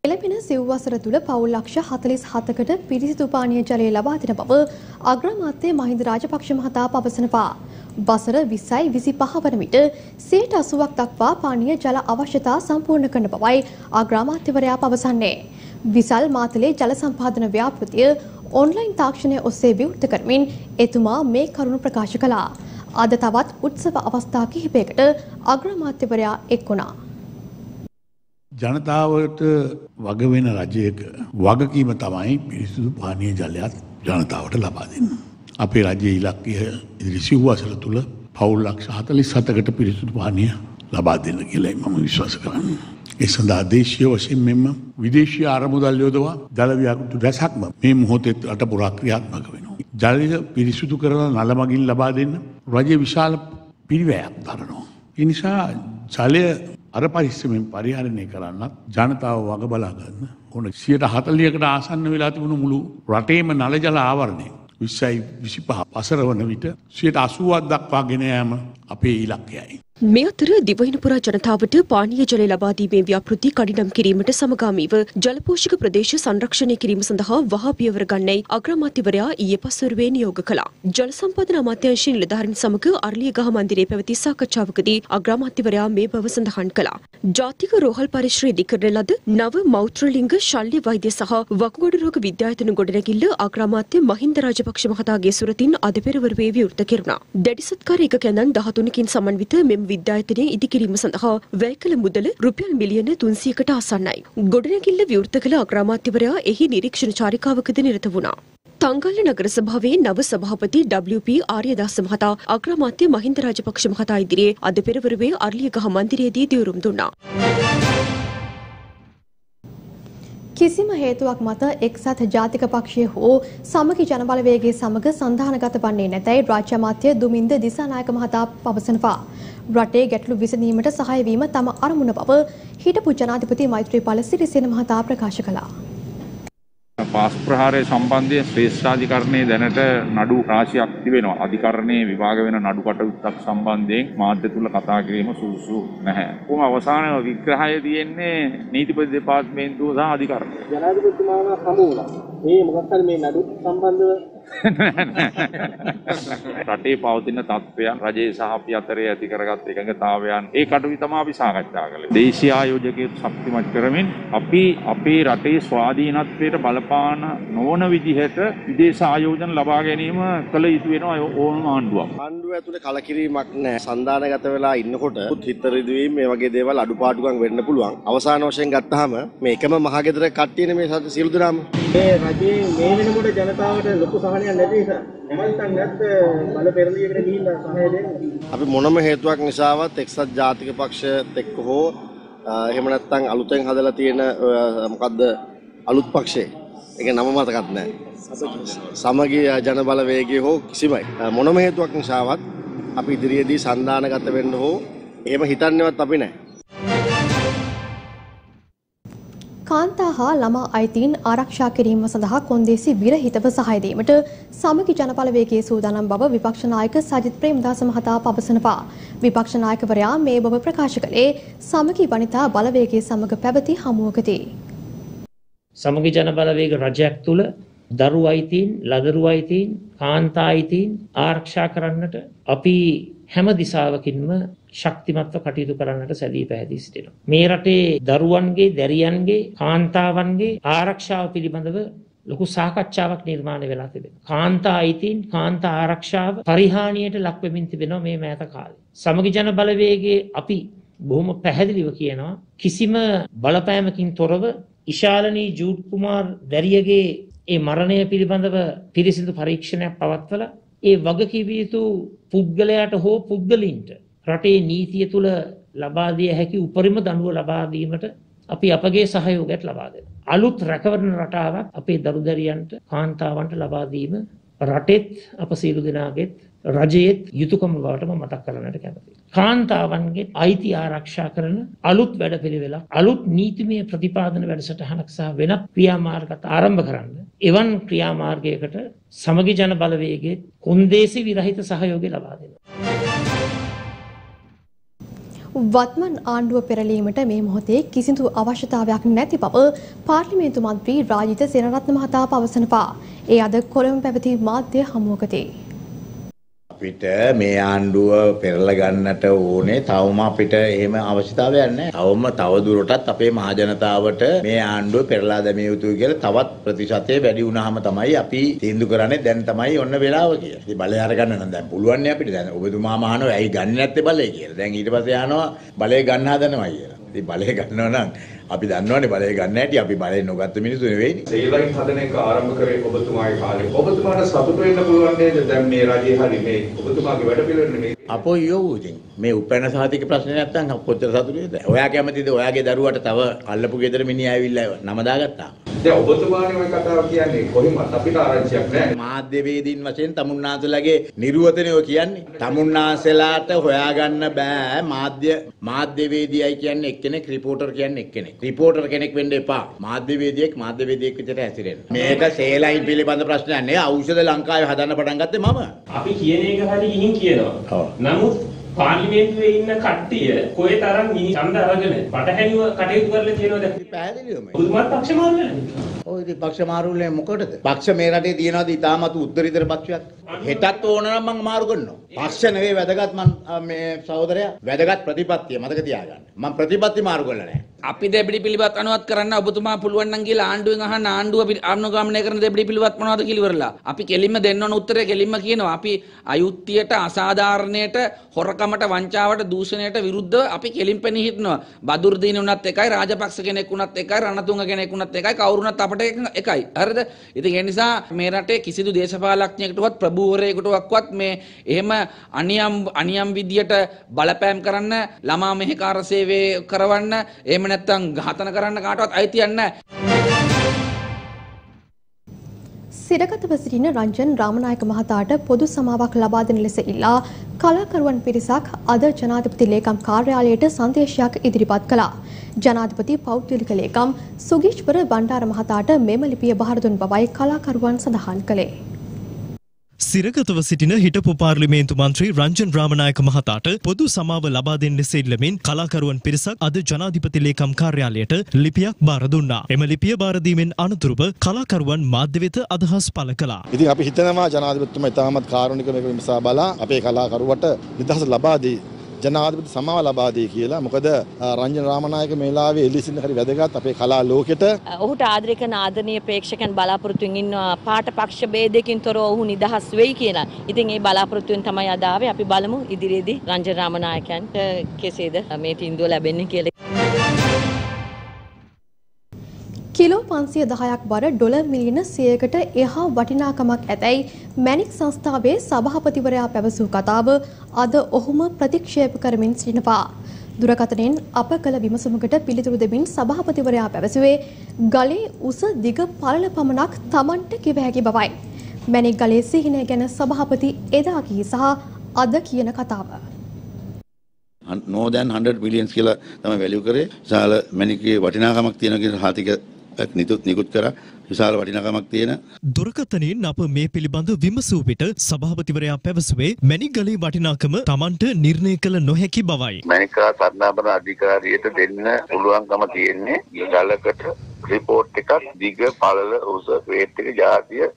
එළඹෙන සිව් වසර තුළ පවුල් ලක්ෂ 47කට පිරිසිදු පානීය ජලය ලබා දෙන බව අග්‍රාමාත්‍ය මහින්ද රාජපක්ෂ මහතා පවසනවා. වසර 20යි 25 වන විට 80% දක්වා පානීය ජල අවශ්‍යතා සම්පූර්ණ කරන බවයි අග්‍රාමාත්‍යවරයා පවසන්නේ. විසල් මාතලේ ජල සම්පාදන ව්‍යාපෘතිය ඔන්ලයින් තාක්ෂණය ඔස්සේ විවෘත කරමින් එතුමා මේ කරුණු ප්‍රකාශ කළා. අද තවත් උත්සව අවස්ථා කිහිපයකට අග්‍රාමාත්‍යවරයා එක් වුණා. ජනතාවට වග වෙන රජයක වගකීම තමයි පිරිසිදු පානීය ජලයක් ජනතාවට ලබා දෙන්න. අපේ රජයේ ඉලක්කය ඉදිරි සිව් වසර තුළ පවුල් ලක්ෂ 47කට පිරිසිදු පානීය ලබා දෙන්න කියලායි මම විශ්වාස කරන්නේ. ඒ සඳහා දේශීය වශයෙන් මෙන්ම විදේශීය අරමුදල් යොදවා ජල ව්‍යාපෘති රැසක්ම මේ මොහොතේ රට පුරා ක්‍රියාත්මක වෙනවා. ජලය පිරිසිදු කරලා නල මගින් ලබා දෙන්න රජයේ විශාල පිරිවැයක් දරනවා. ඒ නිසා ජලය අර පරිස්සමෙන් පරිහරණය කරන්නත් ජනතාව වග බලා ගන්න ඕන. 140කට ආසන්න වෙලා තිබුණු මුළු රටේම නල ජල ආවරණය 2025 වසර වන විට 80ක් දක්වා ගෙන යාම අපේ ඉලක්කයයි. මේ අතර දිවයින පුරා ජනතාවට පානීය ජලය ලබා දීමේ ව්‍යාපෘති කඩිනම් කිරීමට සමගාමීව ජලපෝෂක ප්‍රදේශ සංරක්ෂණය කිරීම සඳහා වහා පියවර ගන්නයි අග්‍රාමාත්‍යවරයා ඊයේ පස්වරුවේ නියෝග කළා. ජල සම්පාදන අමාත්‍යාංශයේ නිලධාරීන් සමග අර්ලියගහ මන්දිරයේ පැවති සාකච්ඡාවකදී අග්‍රාමාත්‍යවරයා මේ බව සඳහන් කළා. ජාතික රෝහල් පරිශ්‍රය ඉදිකරන ලද නව මෞත්‍රලිංග ශල්‍ය වෛද්‍ය සහ වකුගඩු රෝග විද්‍යායතන ගොඩනැගිල්ල අග්‍රාමාත්‍ය මහින්ද රාජපක්ෂ මහතාගේ සුරතින් අද පෙරවරුවේ විවෘත කෙරුණා. දැඩි සත්කාර ඒකකයන් 13කින් සමන්විත මෙම විද්‍යායතනය ඉදිකිරීම සඳහා වැය කළ මුදල රුපියල් මිලියන 300කට ආසන්නයි. ගොඩනැගිල්ල විවෘත කළ අග්‍රාමාත්‍යවරයා එහි නිරීක්ෂණ චාරිකාවකද නිරත වුණා. තංගල්ල නගර සභාවේ නව සභාපති WP ආර්යදාස මහතා අග්‍රාමාත්‍ය මහින්ද රාජපක්ෂ මහතා ඉදිරියේ අද පෙරවරුවේ අර්ලියගහ මන්දිරයේදී දියුරුම් දුන්නා. කිසිම හේතුවක් මත එක්සත් ජාතික පක්ෂය හෝ සමගි ජනබලවේගයේ සමග සන්ධානගත වන්නේ නැතැයි රාජ්‍ය අමාත්‍ය දුමින්ද දිසානායක මහතා පවසනවා. රටේ ගැටලු විසඳීමට සහාය වීම තම අරමුණ බව හිටපු ජනාධිපති මෛත්‍රීපාල සිරිසේන මහතා ප්‍රකාශ කළා. පාස් ප්‍රහාරය සම්බන්ධයෙන් ශ්‍රේෂ්ඨාධිකරණයේ දැනට නඩු රාශියක් තිබෙනවා. අධිකරණයේ විභාග වෙන නඩු කටයුත්තක් සම්බන්ධයෙන් මාධ්‍ය තුල කතා කිරීම සුදුසු නැහැ. කොහොම අවසාන විග්‍රහය තියෙන්නේ නීතිපති දෙපාර්තමේන්තුව සහ අධිකරණය. ජනාධිපතිතුමාව හමු වුණා. මේ මොකක් හරි මේ නඩු සම්බන්ධව රටේ පවතින තත්ත්වයන් රජයේ සහ අපි අතරේ ඇති කරගත් එකඟතාවයන් ඒ කටයුතු තමයි අපි සාකච්ඡා කළේ. දේශීය ආයෝජකයන් ශක්තිමත් කරමින් අපි අපේ රටේ ස්වාධීනත්වයට බලපාන නොවන විදිහට විදේශ ආයෝජන ලබා ගැනීම කළ යුතු වෙනවා ඕනම ආණ්ඩුවක්. ආණ්ඩුව ඇතුලේ කලකිරීමක් නැහැ. සන්දානගත වෙලා ඉන්නකොට හිත රිදවීම මේ වගේ දේවල් අඩුපාඩුකම් වෙන්න පුළුවන්. අවසාන වශයෙන් ගත්තාම මේ එකම මහගෙදර කට්ටියනේ මේ සියලු දෙනාම. මේ රජේ මේ වෙනකොට ජනතාවට ලොකු සහනයක් නැති නිසා එමන්තන් නැත් බල පෙරලියකට ගිහිල්ලා සහාය දෙන්නේ. අපි මොනම හේතුවක් නිසාවත් එක්සත් ජාතික පක්ෂයත් එක්ක හෝ එහෙම නැත්නම් අලුතෙන් හදලා තියෙන මොකද්ද අලුත් පක්ෂේ ඒක නම මතකත් නැහැ. සමගි ජන බලවේගය හෝ කිසිමයි මොනම හේතුවක් නිසාවත් අපි ඉදිරියේදී සන්දානගත වෙන්න හෝ එහෙම හිතන්නේවත් අපි නැහැ. කාන්තා හා ළමා අයිතීන් ආරක්ෂා කිරීම සඳහා කොන්දේසි විරහිතව සහාය දීමට සමගි ජනබලවේගයේ සූදානම් බව විපක්ෂ නායක සජිත් ප්‍රේමදාස මහතා පවසනවා. විපක්ෂ නායකවරයා මේ බව ප්‍රකාශ කළේ සමගි වනිතා බලවේගයේ සමග පැවති හමුවකදී. සමගි ජනබලවේග රජයක් තුල දරු අයිතීන්, ලදරු අයිතීන්, කාන්තා අයිතීන් ආරක්ෂා කරන්නට අපි හැම දිශාවකින්ම ශක්තිමත්ව කටයුතු කරන්නට සැදී පැහැදී සිටිනවා. මේ රටේ දරුවන්ගේ, දැරියන්ගේ, කාන්තාවන්ගේ ආරක්ෂාව පිළිබඳව ලොකු සාකච්ඡාවක් නිර්මාණය වෙලා තිබෙනවා. කාන්තා අයිතීන්, කාන්තා ආරක්ෂාව පරිහානියට ලක් වෙමින් තිබෙනවා මේ මෑත කාලේ. සමගි ජන බලවේගයේ අපි බොහොම පැහැදිලිව කියනවා කිසිම බලපෑමකින් තොරව ඉශාලනී ජූඩ් කුමාර් දැරියගේ ඒ මරණය පිළිබඳව පිරිසිදු පරීක්ෂණයක් පවත්වලා ඒ වගකීවිය යුතු පුද්ගලයාට හෝ පුද්ගලයින්ට රටේ නීතිය තුල ලබා දිය හැකි උපරිම දඬුව ලබා දීමට අපි අපගේ සහයෝගයත් ලබා දෙනවා. අලුත් රැකවරණ රටාවක් අපේ දරුදැරියන්ට කාන්තාවන්ට ලබා දීම රටෙත් අප සියලු දෙනාගේත් රජයේත් යුතුයකම බවට මම මතක් කරන්නට කැමතියි. කාන්තාවන්ගේ අයිති ආරක්ෂා කරන අලුත් වැඩපිළිවෙලක් අලුත් නීතිමය ප්‍රතිපාදන වැඩසටහනක් සහ වෙනත් ක්‍රියාමාර්ගات ආරම්භ කරන්න එවන් ක්‍රියාමාර්ගයකට සමගි ජන බලවේගයේ කොන්දේසි විරහිත සහයෝගය ලබා දෙනවා. වත්මන් ආණ්ඩුව පෙරලීමට මේ මොහොතේ කිසිදු අවශ්‍යතාවයක් නැති බව පාර්ලිමේන්තු මන්ත්‍රී රාජිත සේනරත්න මහතා පවසනවා. ඒ අද කොළඹ පැවති මාධ්‍ය හමුවකදී අපිට මේ ආණ්ඩුව පෙරලා ගන්නට ඕනේ. තවම අපිට එහෙම අවශ්‍යතාවයක් නැහැ. තව දුරටත් අපේ මහ ජනතාවට මේ ආණ්ඩුව පෙරලා දැමිය යුතුයි කියලා තවත් ප්‍රතිශතය වැඩි වුණාම තමයි අපි තීන්දුව කරන්නේ. දැන් තමයි ඔන්න වෙලාව කියලා. ඉතින් බලය අරගන්න නම් දැන් පුළුවන් නේ අපිට. දැන් ඔබතුමා මහනෝ ඇයි ගන්නේ නැත්තේ බලය කියලා. දැන් ඊට පස්සේ යනවා බලය ගන්න හදනවා කියලා. ඉතින් බලය ගන්නවා නම් අපි දන්නවනේ බලය ගන්න හැටි. අපි බලය නොගත්ත මිනිස්සු නෙවෙයිනේ. සේලයින් හදන එක ආරම්භ කරේ ඔබතුමාගේ කාලේ. ඔබතුමාට සතුටු වෙන්න පුළුවන් නේද? දැන් මේ රජේ හරි මේ ඔබතුමාගේ වැඩ පිළිවෙල නෙමෙයි. අපෝ යෝ ඉතින් මේ උපැන්න සහතික ප්‍රශ්නේ නැත්තම් කොච්චර සතුටු වේද? ඔයා කැමතිද ඔයාගේ දරුවට තව අල්ලපු ගෙදර මිනිහා ඇවිල්ලා නම දාගත්තා? දැන් ඔබතුමානේ ওই කතාව කියන්නේ කොහොමද අපිට ආරංචියක් නැහැ. මාධ්‍යවේදීන් වශයෙන් තමුන්නාන්සලාගේ නිර්වතනේ ඔය කියන්නේ. තමුන්නාන්සලාට හොයාගන්න බෑ මාධ්‍යවේදියයි කියන්නේ එක්කෙනෙක් රිපෝටර් කියන්නේ එක්කෙනෙක්. රිපෝටර් කෙනෙක් වෙන්න එපා. මාධ්‍යවේදියෙක් විදිහට හැසිරෙන්න. මේක සේලයින් පිළිබඳ ප්‍රශ්නයක් නෙවෙයි. ඖෂධ ලංකාවේ හදන්න පටන් ගත්තේ මම. අපි කියන එක හරි ගිහින් කියනවා. නමුත් පාර්ලිමේන්තුවේ ඉන්න කට්ටිය කොයි තරම් ඡන්ද අරගෙන පටහැනිව කටයුතු කරලා තියෙනවද? පැහැදිලිවම. බුදුමත් පක්ෂ මාරුනේ. ඔය ඉතින් පක්ෂ මාරුනේ මොකටද? පක්ෂ මේ රටේ තියනවාද ඉතාමත් උත්තරීතර පක්ෂයක්? හෙටත් ඕන නම් මම මාරු කරනවා. පක්ෂ නෙවෙයි වැදගත් මේ සහෝදරයා. වැදගත් ප්‍රතිපත්තිය මතක තියාගන්න. මම ප්‍රතිපත්ති මාරු කරලා නැහැ. අපි දෙබිඩි පිළිවත් අනුවත් කරන්න ඔබතුමා පුළුවන් නම් කියලා ආණ්ඩුවෙන් අහන්න ආණ්ඩුව අනුගමනය කරන දෙබිඩි පිළිවත් මොනවද කියලා ඉවරලා. අපි කෙලින්ම දෙන්න ඕන උත්තරේ කෙලින්ම කියනවා. අපි අයුක්තියට අසාධාරණයට හොරකමට වංචාවට දූෂණයට විරුද්ධව අපි කෙලින් පෙනී හිටනවා. බදුරු දින උනත් එකයි රාජපක්ෂ කෙනෙක් උනත් එකයි රණතුංග කෙනෙක් උනත් එකයි කවුරුනත් අපට එකයි. හරිද? ඉතින් ඒ නිසා මේ රටේ කිසිදු දේශපාලඥයෙකුටවත් ප්‍රභූවරයෙකුටවත් මේ එහෙම අනියම් විදියට බලපෑම් කරන්න ළමා මෙහෙකාර සේවය කරවන්න එහෙම නැත්නම් ඝාතන කරන්න කාටවත් අයිතියක් නැහැ. සිරගතව සිටින රංජන් රාමනායක මහතාට පොදු සමාවක් ලබා දෙන ලෙස ඉල්ලා කලාකරුවන් පිරිසක් අද ජනාධිපති ලේකම් කාර්යාලයට සංදේශයක් ඉදිරිපත් කළා. ජනාධිපති පෞද්ගලික ලේකම් සුගීෂ්වර බණ්ඩාර මහතාට මෙම ලිපිය බහර දුන් බවයි කලාකරුවන් සඳහන් කළේ. සිරගතව සිටින හිටපු පාර්ලිමේන්තු මන්ත්‍රී රංජන් රාමනායක මහතාට පොදු සමාව ලබා දෙන්න ලෙස ඉල්ලමින් කලාකරුවන් පිරිසක් අද ජනාධිපති ලේකම් කාර්යාලයට ලිපියක් බාර දුන්නා. එම ලිපිය බාර දීමෙන් අනතුරුව කලාකරුවන් මාධ්‍ය වෙත අදහස් පළ කළා. ඉතින් අපි හිතනවා ජනාධිපතිතුමා ඉතාමත් කාරුණික මේක විමසා බලා අපේ කලාකරුවට නිදහස ලබා දී ජනාධිපති සමාව ලබා දී කියලා. මොකද රංජන් රාමනායක මේලාවේ එල්ලිසින් හරි වැදගත් අපේ කලා ලෝකෙට. ඔහුට ආදරය කරන ආදරණීය ප්‍රේක්ෂකයන් බලාපොරොත්තුෙන් ඉන්නවා පාට පක්ෂ ભેදයකින් තොරව ඔහු නිදහස් වෙයි කියලා. ඉතින් ඒ බලාපොරොත්තුෙන් තමයි අද ආවේ. අපි බලමු ඉදිරියේදී රංජන් රාමනායකයන්ට කෙසේද මේ තීන්දුව ලැබෙන්නේ කියලා. කිලෝ 510ක් බර ඩොලර් මිලියන 100කට එහා වටිනාකමක් ඇතැයි මැනික් සංස්ථාවේ සභාපතිවරයා පැවසූ කතාව අද ඔහුම ප්‍රතික්ෂේප කරමින් සිටිනවා. දුරකථනයෙන් අප කළ විමසුමකට පිළිතුරු දෙමින් සභාපතිවරයා පැවසුවේ ගලේ උස දිග පළල පමණක් Tamanට කිව හැකි බවයි. මැනික් ගලේ සිහිනය ගැන සභාපති එදා කී සහ අද කියන කතාව. more than 100 millions කියලා තමයි වැලියු කරේ. විශාල මැනිකේ වටිනාකමක් තියෙනවා කියන සාතික නිකුත් කරා. විශාල වටිනාකමක් තියෙන දුරකථනයෙන් අප මේ පිළිබඳ විමසූ විට සභාපතිවරයා පැවසුවේ මැනිගලේ වටිනාකම Tamanට නිර්ණය කළ නොහැකි බවයි. මැනිකා සත්නාපන අධිකාරියට දෙන්න පුළුවන්කම තියෙන්නේ ගලකට රිපෝට් එකක් දිග පළල උස වේට් එක ජාතිය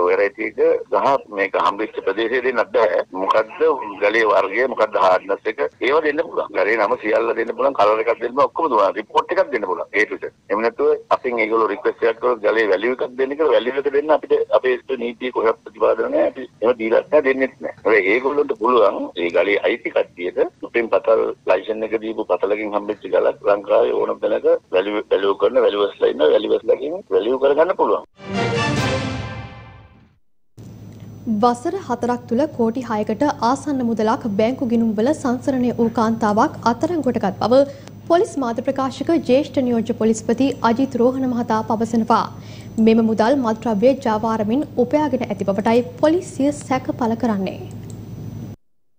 වෙරයිටි එක ගහ මේක හම්බෙච්ච ප්‍රදේශයේ දෙන්නත් බෑ. මොකද්ද ගලේ වර්ගය මොකද්ද හાર્ඩ්නස් එක ඒව දෙන්න පුළුවන්. ගලේ නම සියල්ල දෙන්න පුළුවන් කලර් එකක් දෙන්න ඔක්කොම දුන්නා. රිපෝට් එකක් දෙන්න පුළුවන් A to Z. එහෙම නැත්නම් අපින් ඒගොල්ලෝ රික්වෙස්ට් එකක් කරලා ගලේ වැලියු එකක් දෙන්න කියලා වැලියු එක දෙන්න අපිට අපේ නීතිය කොහෙවත් ප්‍රතිපාදන නැහැ. අපි එහෙම දීලා නැහැ දෙන්නෙත් නැහැ. හැබැයි ඒගොල්ලොන්ට පුළුවන් ඒ ගලේ අයිති කට්ටියට උපින් පතල් ලයිසන් එක දීපු පතලකින් හම්බෙච්ච ගලක් ලංකාවේ ඕනම තැනක වැලියු කරන වැලියුස්ලා ඉන්න වැලියුස්ලාකින් වැලියු කරගන්න පුළුවන්. වසර 4ක් තුල කෝටි 6කට ආසන්න මුදලක් බැංකු ගිණුම්වල සංසරණය වූ කාන්තාවක් අත්අඩංගුවටගත් බව පොලිස් මාධ්‍ය ප්‍රකාශක ජ්‍යෙෂ්ඨ නියෝජ්‍ය පොලිස්පති අජිත් රෝහණ මහතා පවසනවා. මෙම මුදල් මත්ද්‍රව්‍ය ජාවාරමින් උපයාගෙන ඇති බවටයි පොලිසිය සැක පළ කරන්නේ.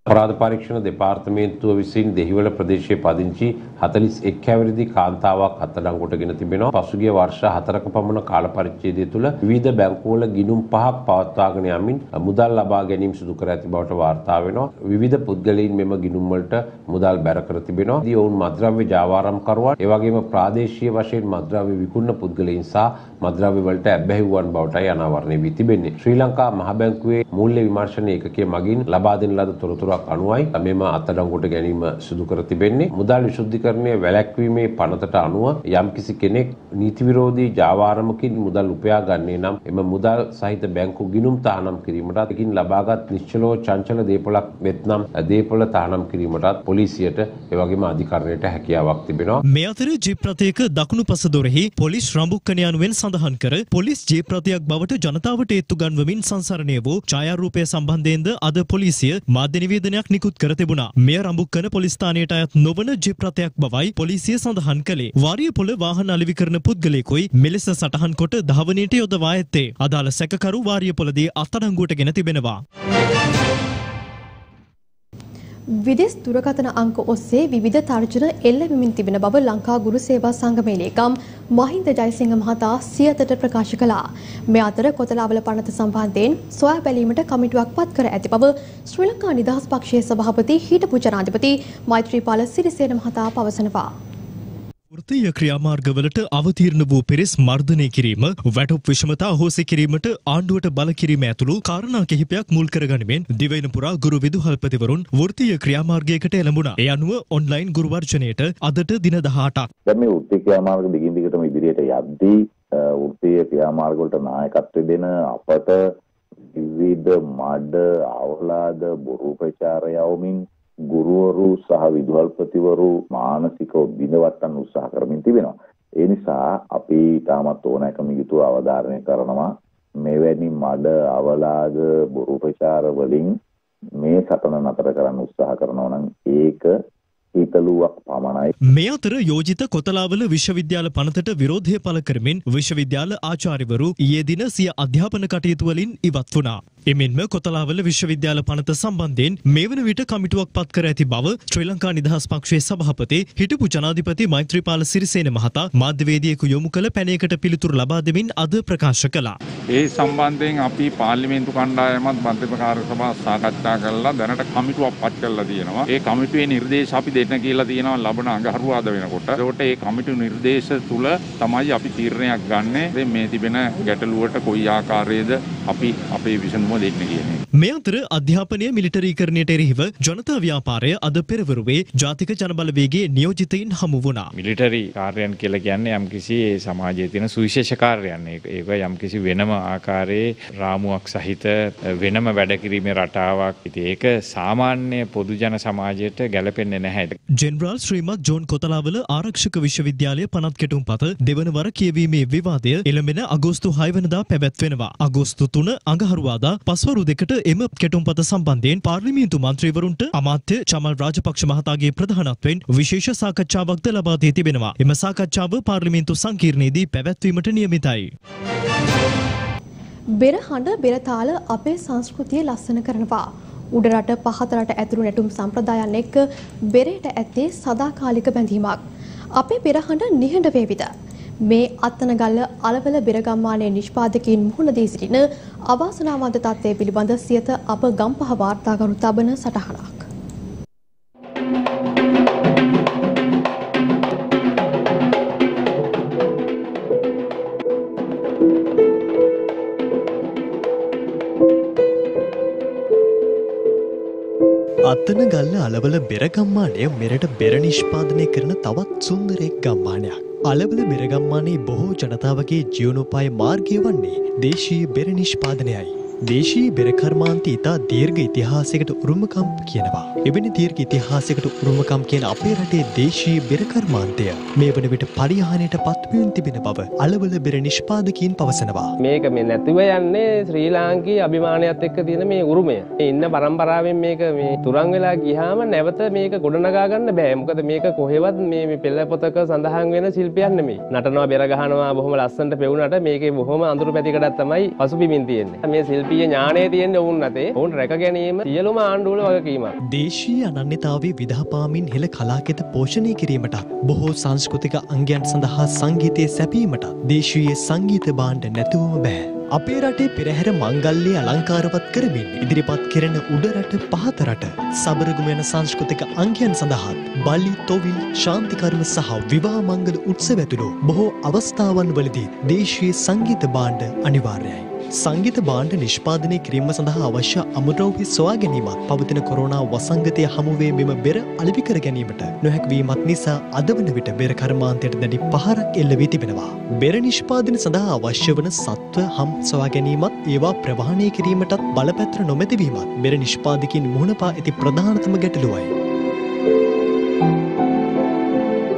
අපරාධ පරීක්ෂණ දෙපාර්තමේන්තුව විසින් දෙහිවල ප්‍රදේශයේ පදිංචි 41 හැවිරිදි කාන්තාවක් අත්අඩංගුවටගෙන තිබෙනවා. පසුගිය වර්ෂ 4ක පමණ කාල පරිච්ඡේදය තුළ විවිධ බැංකුවල ගිණුම් 5ක් පවත්වාගෙන යමින් මුදල් ලබා ගැනීම සිදු කර ඇති බවට වාර්තා වෙනවා. විවිධ පුද්ගලයන් මෙම ගිණුම් වලට මුදල් බැර කර තිබෙනවා. දී ඔවුන් මත්ද්‍රව්‍ය ජාවාරම්කරුවන්, ඒ වගේම ප්‍රාදේශීය වශයෙන් මත්ද්‍රව්‍ය විකුණන පුද්ගලයන් සහ මත්ද්‍රව්‍ය වලට ඇබ්බැහි වූවන් බවටයි අනාවරණය වී තිබෙන්නේ. ශ්‍රී ලංකා මහ බැංකුවේ මූල්‍ය විමර්ශන ඒකකයේ මගින් ලබා දෙන ලද තොරතුරක් අනුවයි මෙම අත්අඩංගුවට ගැනීම සිදු කර තිබෙන්නේ. මුදල් විශුද්ධිකරණය වැළැක්වීමේ පනතට අනුව යම්කිසි කෙනෙක් නීති විරෝධී ජාවාරමකින් මුදල් උපයා ගන්නේ නම් එම මුදල් සහිත බැංකු ගිණුම් තහනම් කිරීමටත් එකින් ලබාගත් නිශ්චලව චංචල දේපොළක් වෙත්නම් දේපොළ තහනම් කිරීමටත් පොලිසියට එවැගේම අධිකරණයට හැකියාවක් තිබෙනවා. මේ අතර ජීප් රථයක දකුණු පස දොරෙහි පොලිස් රඹුක්කන යනුවෙන් සඳහන් කර පොලිස් ජීප් රථයක් බවට ජනතාවට ඒත්තු ගන්වමින් සංසරණය වූ ඡායාරූපය සම්බන්ධයෙන්ද අද පොලිසිය මාධ්‍ය නිවේදනයක් නිකුත් කර තිබුණා. මෙය රඹුක්කන පොලිස් ස්ථානයට අයත් නොවන ජීප් රථයක් බවයි පොලිසිය සඳහන් කළේ. වාරියපොළ වාහන අලෙවි කරන පුද්ගලයෙකුයි මෙලෙස සටහන් කොට ධාවනයට යොදවා ඇත්තේ. අදාළ සැකකරු වාරියපොළදී අත්අඩංගුවට ගෙන තිබෙනවා. විදේශ දුරකථන අංක ඔස්සේ විවිධ තර්ජන එල්ල වෙමින් තිබෙන බව ලංකා ගුරු සේවා සංගමේ ලේකම් මහින්ද ජයසිංහ මහතා සියතට ප්‍රකාශ කළා. මේ අතර කොතලාවල පනත සම්බන්ධයෙන් සොයා බැලීමට කමිටුවක් පත් කර ඇති බව ශ්‍රී ලංකා නිදහස් පක්ෂයේ සභාපති හිටපු ජනාධිපති මෛත්‍රීපාල සිරිසේන මහතා පවසනවා. වෘත්තීය ක්‍රියාමාර්ගවලට අවතීර්ණ වූ පිරිස් මර්ධනය කිරීම, වැටුප් විෂමතා හොසි කිරීමට ආණ්ඩුවට බල කිරීම ඇතුළු කාරණා කිහිපයක් මුල් කරගනිමින් දිවයින පුරා ගුරු විදුහල්පතිවරුන් වෘත්තීය ක්‍රියාමාර්ගයකට එළඹුණා. ඒ අනුව ඔන්ලයින් ගුරු වර්ජනයට අදට දින 18ක්. දැන් මේ වෘත්තීය ක්‍රියාමාර්ග දිගින් දිගටම ඉදිරියට යද්දී වෘත්තීය ක්‍රියාමාර්ග වලට නායකත්වය දෙන අපට විවිධ මඩ අවලාද බොරු ප්‍රචාර යවමින් ගුරුවරු සහ විදුහල්පතිවරු මානසිකව බිඳවට්ටන්න උත්සාහ කරමින් තිබෙනවා. ඒ නිසා අපි තාමත් ඕනෑකම යුතුව අවධාරණය කරනවා මෙවැනි මඩ අවලාද බොරු ප්‍රචාර වලින් මේ සටන නතර කරන්න උත්සාහ කරනවා නම් ඒක හිතලුවක් පමණයි. මේ අතර යෝජිත කොතලාවල විශ්වවිද්‍යාල පනතට විරෝධය පළ කරමින් විශ්වවිද්‍යාල ආචාර්යවරු ඊයේ දින සිය අධ්‍යාපන කටයුතු වලින් ඉවත් වුණා. එමෙන්ම කොතලාවල විශ්වවිද්‍යාල පනත සම්බන්ධයෙන් මේ වන විට කමිටුවක් පත් කර ඇති බව ශ්‍රී ලංකා නිදහස් පක්ෂයේ සභාපති හිටපු ජනාධිපති මෛත්‍රීපාල සිරිසේන මහතා මාධ්‍යවේදියෙකු යොමු කළ පැනයකට පිළිතුරු ලබා දෙමින් අද ප්‍රකාශ කළා. ඒ සම්බන්ධයෙන් අපි පාර්ලිමේන්තු කණ්ඩායමත් මන්ත්‍රී කාර්ය සභාව සාකච්ඡා කරලා දැනට කමිටුවක් පත් කරලා තියෙනවා. ඒ කමිටුවේ නිර්දේශ අපි දෙන්න කියලා තියෙනවා ලබන අඟහරුවාද වෙනකොට. ඒකට ඒ කමිටු නිර්දේශ තුල තමයි අපි තීරණයක් ගන්නෙ. මේ තිබෙන ගැටලුවට කොයි ආකාරයේද අපි අපේ විසඳුම දෙන්න කියන්නේ. මේ අතර අධ්‍යාපනය මිලිටරීකරණයට එරෙහිව ජනතා ව්‍යාපාරය අද පෙරවරුවේ ජාතික ජනබලවේගයේ නියෝජිතයින් හමු වුණා. මිලිටරි කාර්යයන් කියලා කියන්නේ යම්කිසි සමාජයේ තියෙන සුවිශේෂ කාර්යයන්. ඒක යම්කිසි වෙනම ආකාරයේ රාමුවක් සහිත වෙනම වැඩ කිරීමේ රටාවක්. ඉතින් ඒක සාමාන්‍ය පොදු ජන සමාජයට ගැලපෙන්නේ නැහැ. ජෙනරාල් ශ්‍රීමත් ජෝන් කොතලාවල ආරක්ෂක විශ්වවිද්‍යාලය පනත් කෙටුම්පත දෙවන වර කියවීමේ විවාදය එළඹෙන අගෝස්තු 6 වෙනිදා පැවැත්වෙනවා. අගෝස්තු 3 අඟහරුවාදා පස්වරු දෙකට එම කෙටුම්පත සම්බන්ධයෙන් පාර්ලිමේන්තු මන්ත්‍රීවරුන්ට අමාත්‍ය චමල් රාජපක්ෂ මහතාගේ ප්‍රධානත්වයෙන් විශේෂ සාකච්ඡාවක්ද ලබා දී තිබෙනවා. එම සාකච්ඡාව පාර්ලිමේන්තු සංකීර්ණයේදී පැවැත්වීමට නියමිතයි. බෙර හඬ බෙර තාල අපේ සංස්කෘතිය ලස්සන කරනවා. උඩරට පහතරට ඇතුළු නැටුම් සම්ප්‍රදායන් එක්ක බෙරේට ඇත්තේ සදාකාලික බැඳීමක්. අපේ බෙරහඬ නිහඬ වේවිද? මේ අත්තනගල්ල අලවල බෙරගම්මානයේ නිෂ්පාදකයින් මුහුණ දී සිටින අවාසනාවන්ත තත්ත්වය පිළිබඳ සියත අප ගම්පහ වාර්තාකරු තබන සටහනක්. අත්තනගල්ල අලවල බෙරගම්මානය මෙරට බෙර නිෂ්පාදනය කරන තවත් සුන්දරෙක් ගම්මානයක්. අලවල බෙරගම්මානයේ බොහෝ ජනතාවගේ ජීවනෝපාය මාර්ගය වන්නේ දේශීය බෙර නිෂ්පාදනයයි. දේශීය බෙර කර්මාන්තය ඉතා දීර්ඝ ඉතිහාසයකට උරුමකම් කියනවා. එවැනි දීර්ඝ ඉතිහාසයකට උරුමකම් කියන අපේ රටේ දේශීය බෙර කර්මාන්තය මේ වන විට පරිහානියට පත්වමින් තිබෙන බව අලවල බෙර නිෂ්පාදකයන් පවසනවා. මේක මේ නැතිව යන්නේ ශ්‍රී ලාංකීය අභිමානයත් එක්ක තියෙන මේ උරුමය. මේ ඉන්න පරම්පරාවෙන් මේක මේ තුරන් වෙලා ගියාම නැවත මේක ගොඩනගා ගන්න බෑ. මොකද මේක කොහෙවත් මේ පෙළ පොතක සඳහන් වෙන ශිල්පයක් නෙමෙයි. නටනවා බෙර ගහනවා බොහොම ලස්සනට පෙවුනට මේකේ බොහොම අඳුරු පැතිකඩක් තමයි පසුබිමින් තියෙන්නේ. මේ ශිල්පීය ඥාණය තියෙන්නේ ඔවුන් නැතේ. ඔවුන් රැක ගැනීම සියලුම ආණ්ඩුවල වගකීමක්. දේශීය අනන්‍යතාවයේ විදහාපාමින් හෙළ කලාකෙත පෝෂණය කිරීමට බොහෝ සංස්කෘතික අංගයන් සඳහා සංගීතයේ සැපීමට දේශීය සංගීත භාණ්ඩ නැතුවම බෑ. අපේ රටේ පෙරහැර මංගල්‍ය අලංකාරවත් කරමින් ඉදිරිපත් කෙරෙන උඩරට පහතරට සබරගම යන සංස්කෘතික අංගයන් සඳහා බලි තොවිල් ශාන්තිකර්ම සහ විවාහ මංගල උත්සව ඇතුළු බොහෝ අවස්ථාවන් වලදී දේශීය සංගීත භාණ්ඩ අනිවාර්යයි. සංගීත භාණ්ඩ නිෂ්පාදනය කිරීම සඳහා අවශ්‍ය අමුද්‍රව්‍ය සොයා ගැනීමත් පවතින කොරෝනා වසංගතය හමුවේ මෙම බෙර අලෙවි කර ගැනීමට නොහැකිවීමත් නිසා අද වන විට බෙර කර්මාන්තයට දැඩි පහරක් එල්ල වී තිබෙනවා. බෙර නිෂ්පාදන සඳහා අවශ්‍ය වන සත්ව හම් සොයා ගැනීමත් ඒවා ප්‍රවාහනය කිරීමටත් බලපැත්‍ර නොමැතිවීමත් බෙර නිෂ්පාදකින් මුහුණ පා ඇති ප්‍රධානතම ගැටලුවයි.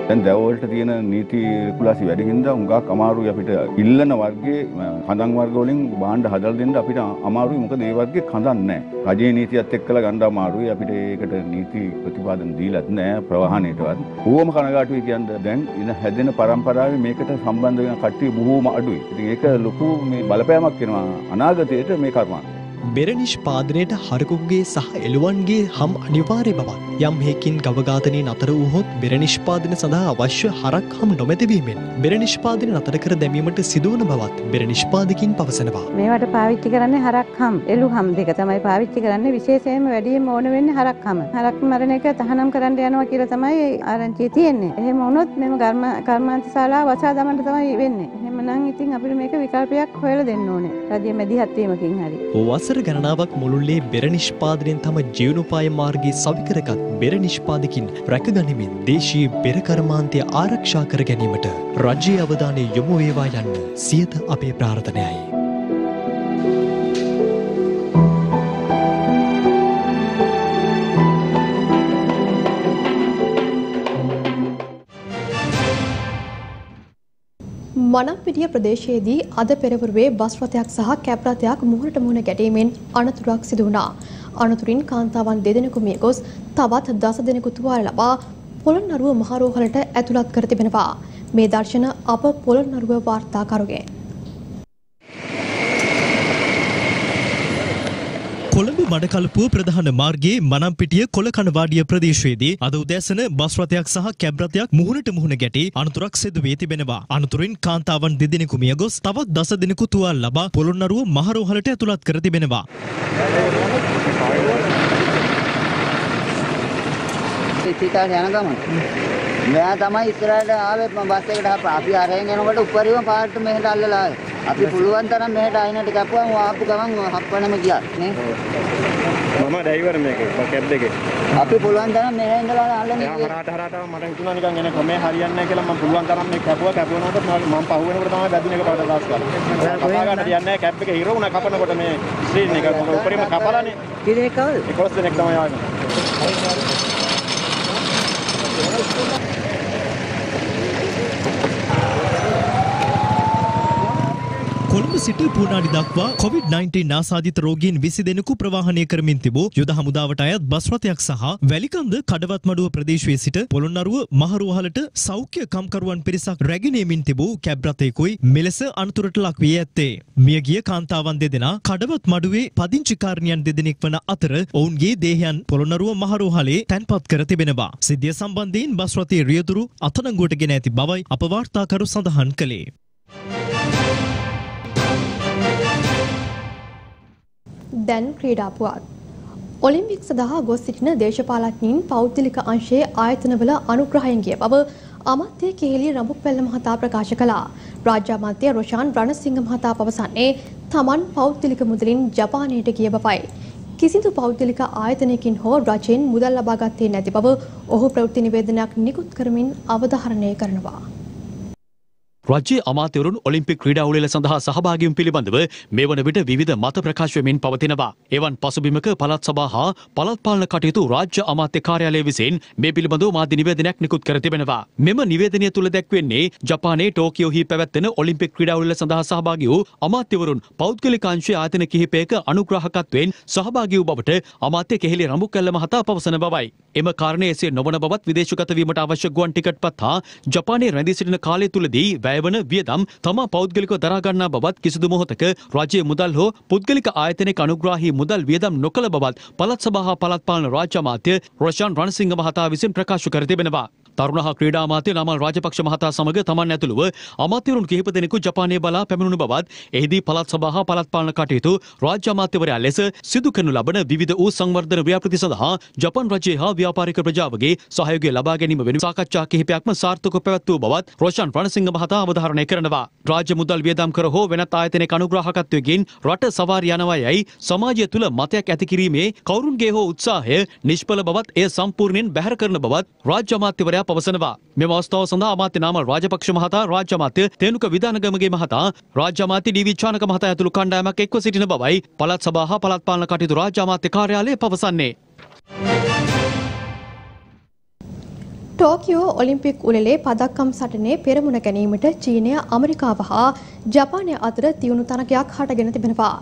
දැන් දැවවලට තියෙන නීති කුලාසි වැඩි හින්දා උඟක් අමාරුයි අපිට ඉල්ලන වර්ගයේ කඳන් වර්ග වලින් භාණ්ඩ හදලා දෙන්න අපිට අමාරුයි. මොකද ඒ වර්ගයේ කඳන් නැහැ. රජයේ නීතියත් එක්කලා ගන්න අමාරුයි. අපිට ඒකට නීති ප්‍රතිපාදන දීලත් නැහැ ප්‍රවාහණයටවත්. බොහොම කනගාටුයි කියන්නේ දැන් ඉන හැදෙන පරම්පරාවේ මේකට සම්බන්ධ වෙන කට්ටිය බොහොම අඩුයි. ඉතින් ඒක ලොකු මේ බලපෑමක් වෙනවා අනාගතයට මේ කර්මාන්තය. බෙර නිෂ්පාදනයට හරකුගේ සහ එළුවන්ගේ හම් අනිවාර්ය බවත් යම් හේකින් ගවඝාතනය නතර වූහොත් බෙර නිෂ්පාදන සඳහා අවශ්‍ය හරක් හම් නොමැතිවීමෙන් බෙර නිෂ්පාදනය නතර කර දැමීමට සිදුවන බවත් බෙර නිෂ්පාදකින් පවසනවා. මේවට පාවිච්චි කරන්නේ හරක් හම් එළු හම් දෙක තමයි පාවිච්චි කරන්නේ. විශේෂයෙන්ම වැඩියෙන්ම ඕන වෙන්නේ හරක් හම. හරක් මරණ එක තහනම් කරන්න යනවා කියලා තමයි ආරංචිය තියෙන්නේ. එහෙම වුණොත් මෙම කර්මාන්ත ශාලාව වසා දමන්න තමයි වෙන්නේ. එහෙමනම් ඉතින් අපිට මේක විකල්පයක් හොයලා දෙන්න ඕනේ. රජයේ මැදිහත් වීමකින් හරි. වසර ගණනාවක් මුළුල්ලේ බෙර නිෂ්පාදනයෙන් තම ජීවනෝපාය මාර්ගයේ සවිකරගත් බෙර නිෂ්පාදකින් රැකගනිමින් දේශීය බෙර කර්මාන්තය ආරක්ෂා කර ගැනීමට රජයේ අවධානය යොමු වේවා යන්න සියත අපේ ප්‍රාර්ථනයයි. මනම්පිටිය ප්‍රදේශයේදී අද පෙරවරුවේ බස් රථයක් සහ කැබ් රථයක් මුහුණට මුහුණ ගැටීමෙන් අනතුරක් සිදු වුණා. අනතුරින් කාන්තාවන් දෙදෙනෙකු මිය ගොස් තවත් 10 දෙනෙකු තුවාල ලබා පොළොන්නරුව මහරෝහලට ඇතුළත් කර තිබෙනවා. මේ දර්ශන අප පොළොන්නරුව වාර්තාකරුගෙන්. කොළඹ මඩකලපුව ප්‍රධාන මාර්ගයේ මනම්පිටිය කොළකණවාඩිය ප්‍රදේශයේදී අද උදෑසන බස් රථයක් සහ කැබ් රථයක් මුහුණට මුහුණ ගැටි අනතුරක් සිදු වී තිබෙනවා. අනතුරින් කාන්තාවන් දෙදෙනෙකු මිය ගොස් තවත් 10 දෙනෙකු තුවාල ලබා පොළොන්නරුව මහරෝහලට ඇතුළත් කර තිබෙනවා. ඉතිකාට යන ගමන් මෙයා තමයි ඉස්සරහට ආවේ බස් එකට අපි අරගෙන යනකොට උඩරිම පාරට මෙහෙට අල්ලලා ආවේ. අපි පුළුවන් තරම් මෙහෙට අයිනට කැපුවම ආපු ගමන් හප්පනම ගියා නේ. මම ඩ්‍රයිවර් මේකේ කැබ් එකේ. අපි පුළුවන් තරම් මෙහෙ ඉඳලා අල්ලන්නේ. හරහට මට හිතුණා නිකන් එන ක්‍රමේ හරියන්නේ නැහැ කියලා මම පුළුවන් තරම් මේ කැපුවනකොට මම පහු වෙනකොට තමයි බැදින එක පාට දාස් කරා. කපා ගන්න දෙයක් නැහැ කැබ් එකේ හිර වුණා කපනකොට මේ ස්ක්‍රීන් එක උඩරිම කපලානේ. කිරේ කවද? 11 දෙනෙක් තමයි ආවේ. කොළඹ සිට පුණාඩි දක්වා COVID-19 ආසාදිත රෝගීන් 20 දෙනෙකු ප්‍රවාහනය කරමින් තිබූ යුද හමුදාවට අයත් බස් රථයක් සහ වැලිකන්ද කඩවත්මඩුව ප්‍රදේශයේ සිට පොළොන්නරුව මහරෝහලට සෞඛ්‍ය කම්කරුවන් පිරිසක් රැගෙන යමින් තිබූ කැබ් රථයකුයි මෙලෙස අනතුරට ලක් වී ඇත්තේ. මියගිය කාන්තාවන් දෙදෙනා කඩවත්මඩුවේ පදිංචිකාරණියන් දෙදෙනෙක් වන අතර ඔවුන්ගේ දේහයන් පොළොන්නරුව මහරෝහලේ තැන්පත් කර තිබෙනවා. සිද්ධිය සම්බන්ධයෙන් බස් රථයේ රියදුරු අත්අඩංගුවට ගෙන ඇති බවයි අප වාර්තාකරු සඳහන් කළේ. දැන් ක්‍රීඩා පුවත්. ඔලිම්පික් සඳහා ගොස් සිටින දේශපාලඥයින් පෞද්ගලික අංශයේ ආයතනවල අනුග්‍රහයෙන් ගිය බව අමාත්‍ය කෙහෙලි රඹුක්වැල්ල මහතා ප්‍රකාශ කළා. රාජ්‍ය අමාත්‍ය රොෂාන් රණසිංහ මහතා පවසන්නේ තමන් පෞද්ගලික මුදලින් ජපානයට ගිය බවයි. කිසිදු පෞද්ගලික ආයතනයකින් හෝ රජයෙන් මුදල් ලබා ගත්තේ නැති බව ඔහු ප්‍රවෘත්ති නිවේදනයක් නිකුත් කරමින් අවධාරණය කරනවා. රජයේ අමාත්‍යවරුන් ඔලිම්පික් ක්‍රීඩා උළෙල සඳහා සහභාගී වීම පිළිබඳව මේ වන විට විවිධ මත ප්‍රකාශ වෙමින් පවතිනවා. එවන් පසුබිමක පළාත් සභා හා පළාත් පාලන කටයුතු රාජ්‍ය අමාත්‍ය කාර්යාලය විසින් මේ පිළිබඳව මාධ්‍ය නිවේදනයක් නිකුත් කර තිබෙනවා. මෙම නිවේදනය තුළ දැක්වෙන්නේ ජපානයේ ටෝකියෝහි පැවැත්වෙන ඔලිම්පික් ක්‍රීඩා උළෙල සඳහා සහභාගී වූ අමාත්‍යවරුන් පෞද්ගලික අංශයේ ආයතන කිහිපයක අනුග්‍රාහකත්වයෙන් සහභාගී වූ බවට අමාත්‍ය කෙහෙලි රඹුකැල්ල මහතා පවසන බවයි. එම කාරණය එසේ නොවන බවත් විදේශගත වීමට අවශ්‍ය ගුවන් ටිකට් පත් හා ජපානයේ රැඳී සිටින කාලය තුලදී වැයවන වියදම් තමා පෞද්ගලිකව දරා ගන්නා බවත් කිසිදු මොහොතක රජයේ මුදල් හෝ පුද්ගලික ආයතනයක අනුග්‍රාහී මුදල් වියදම් නොකළ බවත් පළාත් සභා හා පළාත් පාලන රාජ්‍ය අමාත්‍ය රොෂාන් රණසිංහ මහතා විසින් ප්‍රකාශ කර තිබෙනවා. තරුණ හා ක්‍රීඩා අමාත්‍ය නමල් රාජපක්ෂ මහතා සමග තමන් ඇතුළුව අමාත්‍යවරුන් කිහිප දෙනෙකු ජපානයේ බලා පැමිණුණු බවත් එහිදී පළාත් සභා හා පළාත් පාලන කටයුතු රාජ්‍ය අමාත්‍යවරයා ලෙස සිදු කරනු ලබන විවිධ වූ සංවර්ධන ව්‍යාපෘති සඳහා ජපාන් රජයේ හා ව්‍යාපාරික ප්‍රජාවගේ සහයෝගය ලබා ගැනීම වෙනුවෙන් සාකච්ඡා කිහිපයක්ම සාර්ථකව පැවැත් වූ බවත් රොෂාන් රණසිංහ මහතා අවධාරණය කරනවා. රාජ්‍ය මුදල් වියදම් කර හෝ වෙනත් ආයතනයක අනුග්‍රාහකත්වයෙන් රට සවාරි යනවා යයි සමාජය තුළ මතයක් ඇති කිරීමේ කවුරුන්ගේ හෝ උත්සාහය නිෂ්ඵල බවත් එය සම්පූර්ණයෙන් බැහැර කරන බවත් රාජ්‍ය අමාත්‍යවරයා පවසනවා. මෙම අවස්ථාව සඳහා අමාත්‍ය නාමල් රාජපක්ෂ මහතා, රාජ්‍ය අමාත්‍ය තේනුක විධානගමගේ මහතා, රාජ්‍ය අමාත්‍ය ඩී.වී. චානක මහතා ඇතුළු කණ්ඩායමක් එක්ව සිටින බවයි පළාත් සභා හා පළාත් පාලන කටයුතු රාජ්‍ය අමාත්‍ය කාර්යාලය පවසන්නේ. ටෝකියෝ ඔලිම්පික් උළෙලේ පදක්කම් සටනේ පෙරමුණ ගැනීමට චීනය, ඇමරිකාව හා ජපානය අතර තියුණු තරගයක් හටගෙන තිබෙනවා.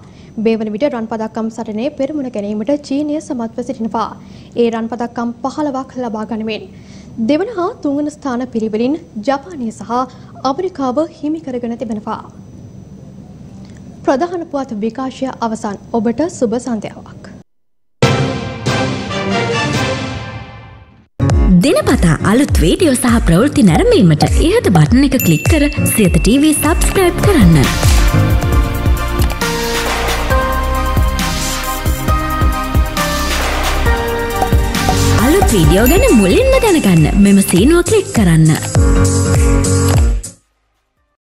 මේ වන විට රන් පදක්කම් සටනේ පෙරමුණ ගැනීමට චීනය සමත්ව සිටිනවා. ඒ රන් පදක්කම් 15ක් ලබා ගනිමින් දෙවන හා තුන්වන ස්ථාන පිරිවලින් ජපානය සහ ඇමරිකාව හිමි කරගෙන තිබෙනවා. ප්‍රධාන පුවත් විකාශය අවසන්. ඔබට සුබ සන්ධ්‍යාවක්. දිනපතා අලුත් වීඩියෝ සහ ප්‍රවෘත්ති නැරඹීමට ඉහත බටන් එක ක්ලික් කර සියත TV සබ්ස්ක්‍රයිබ් කරන්න. අලුත් වීඩියෝ ගැන මුලින්ම දැනගන්න මෙම සීනුව ක්ලික් කරන්න.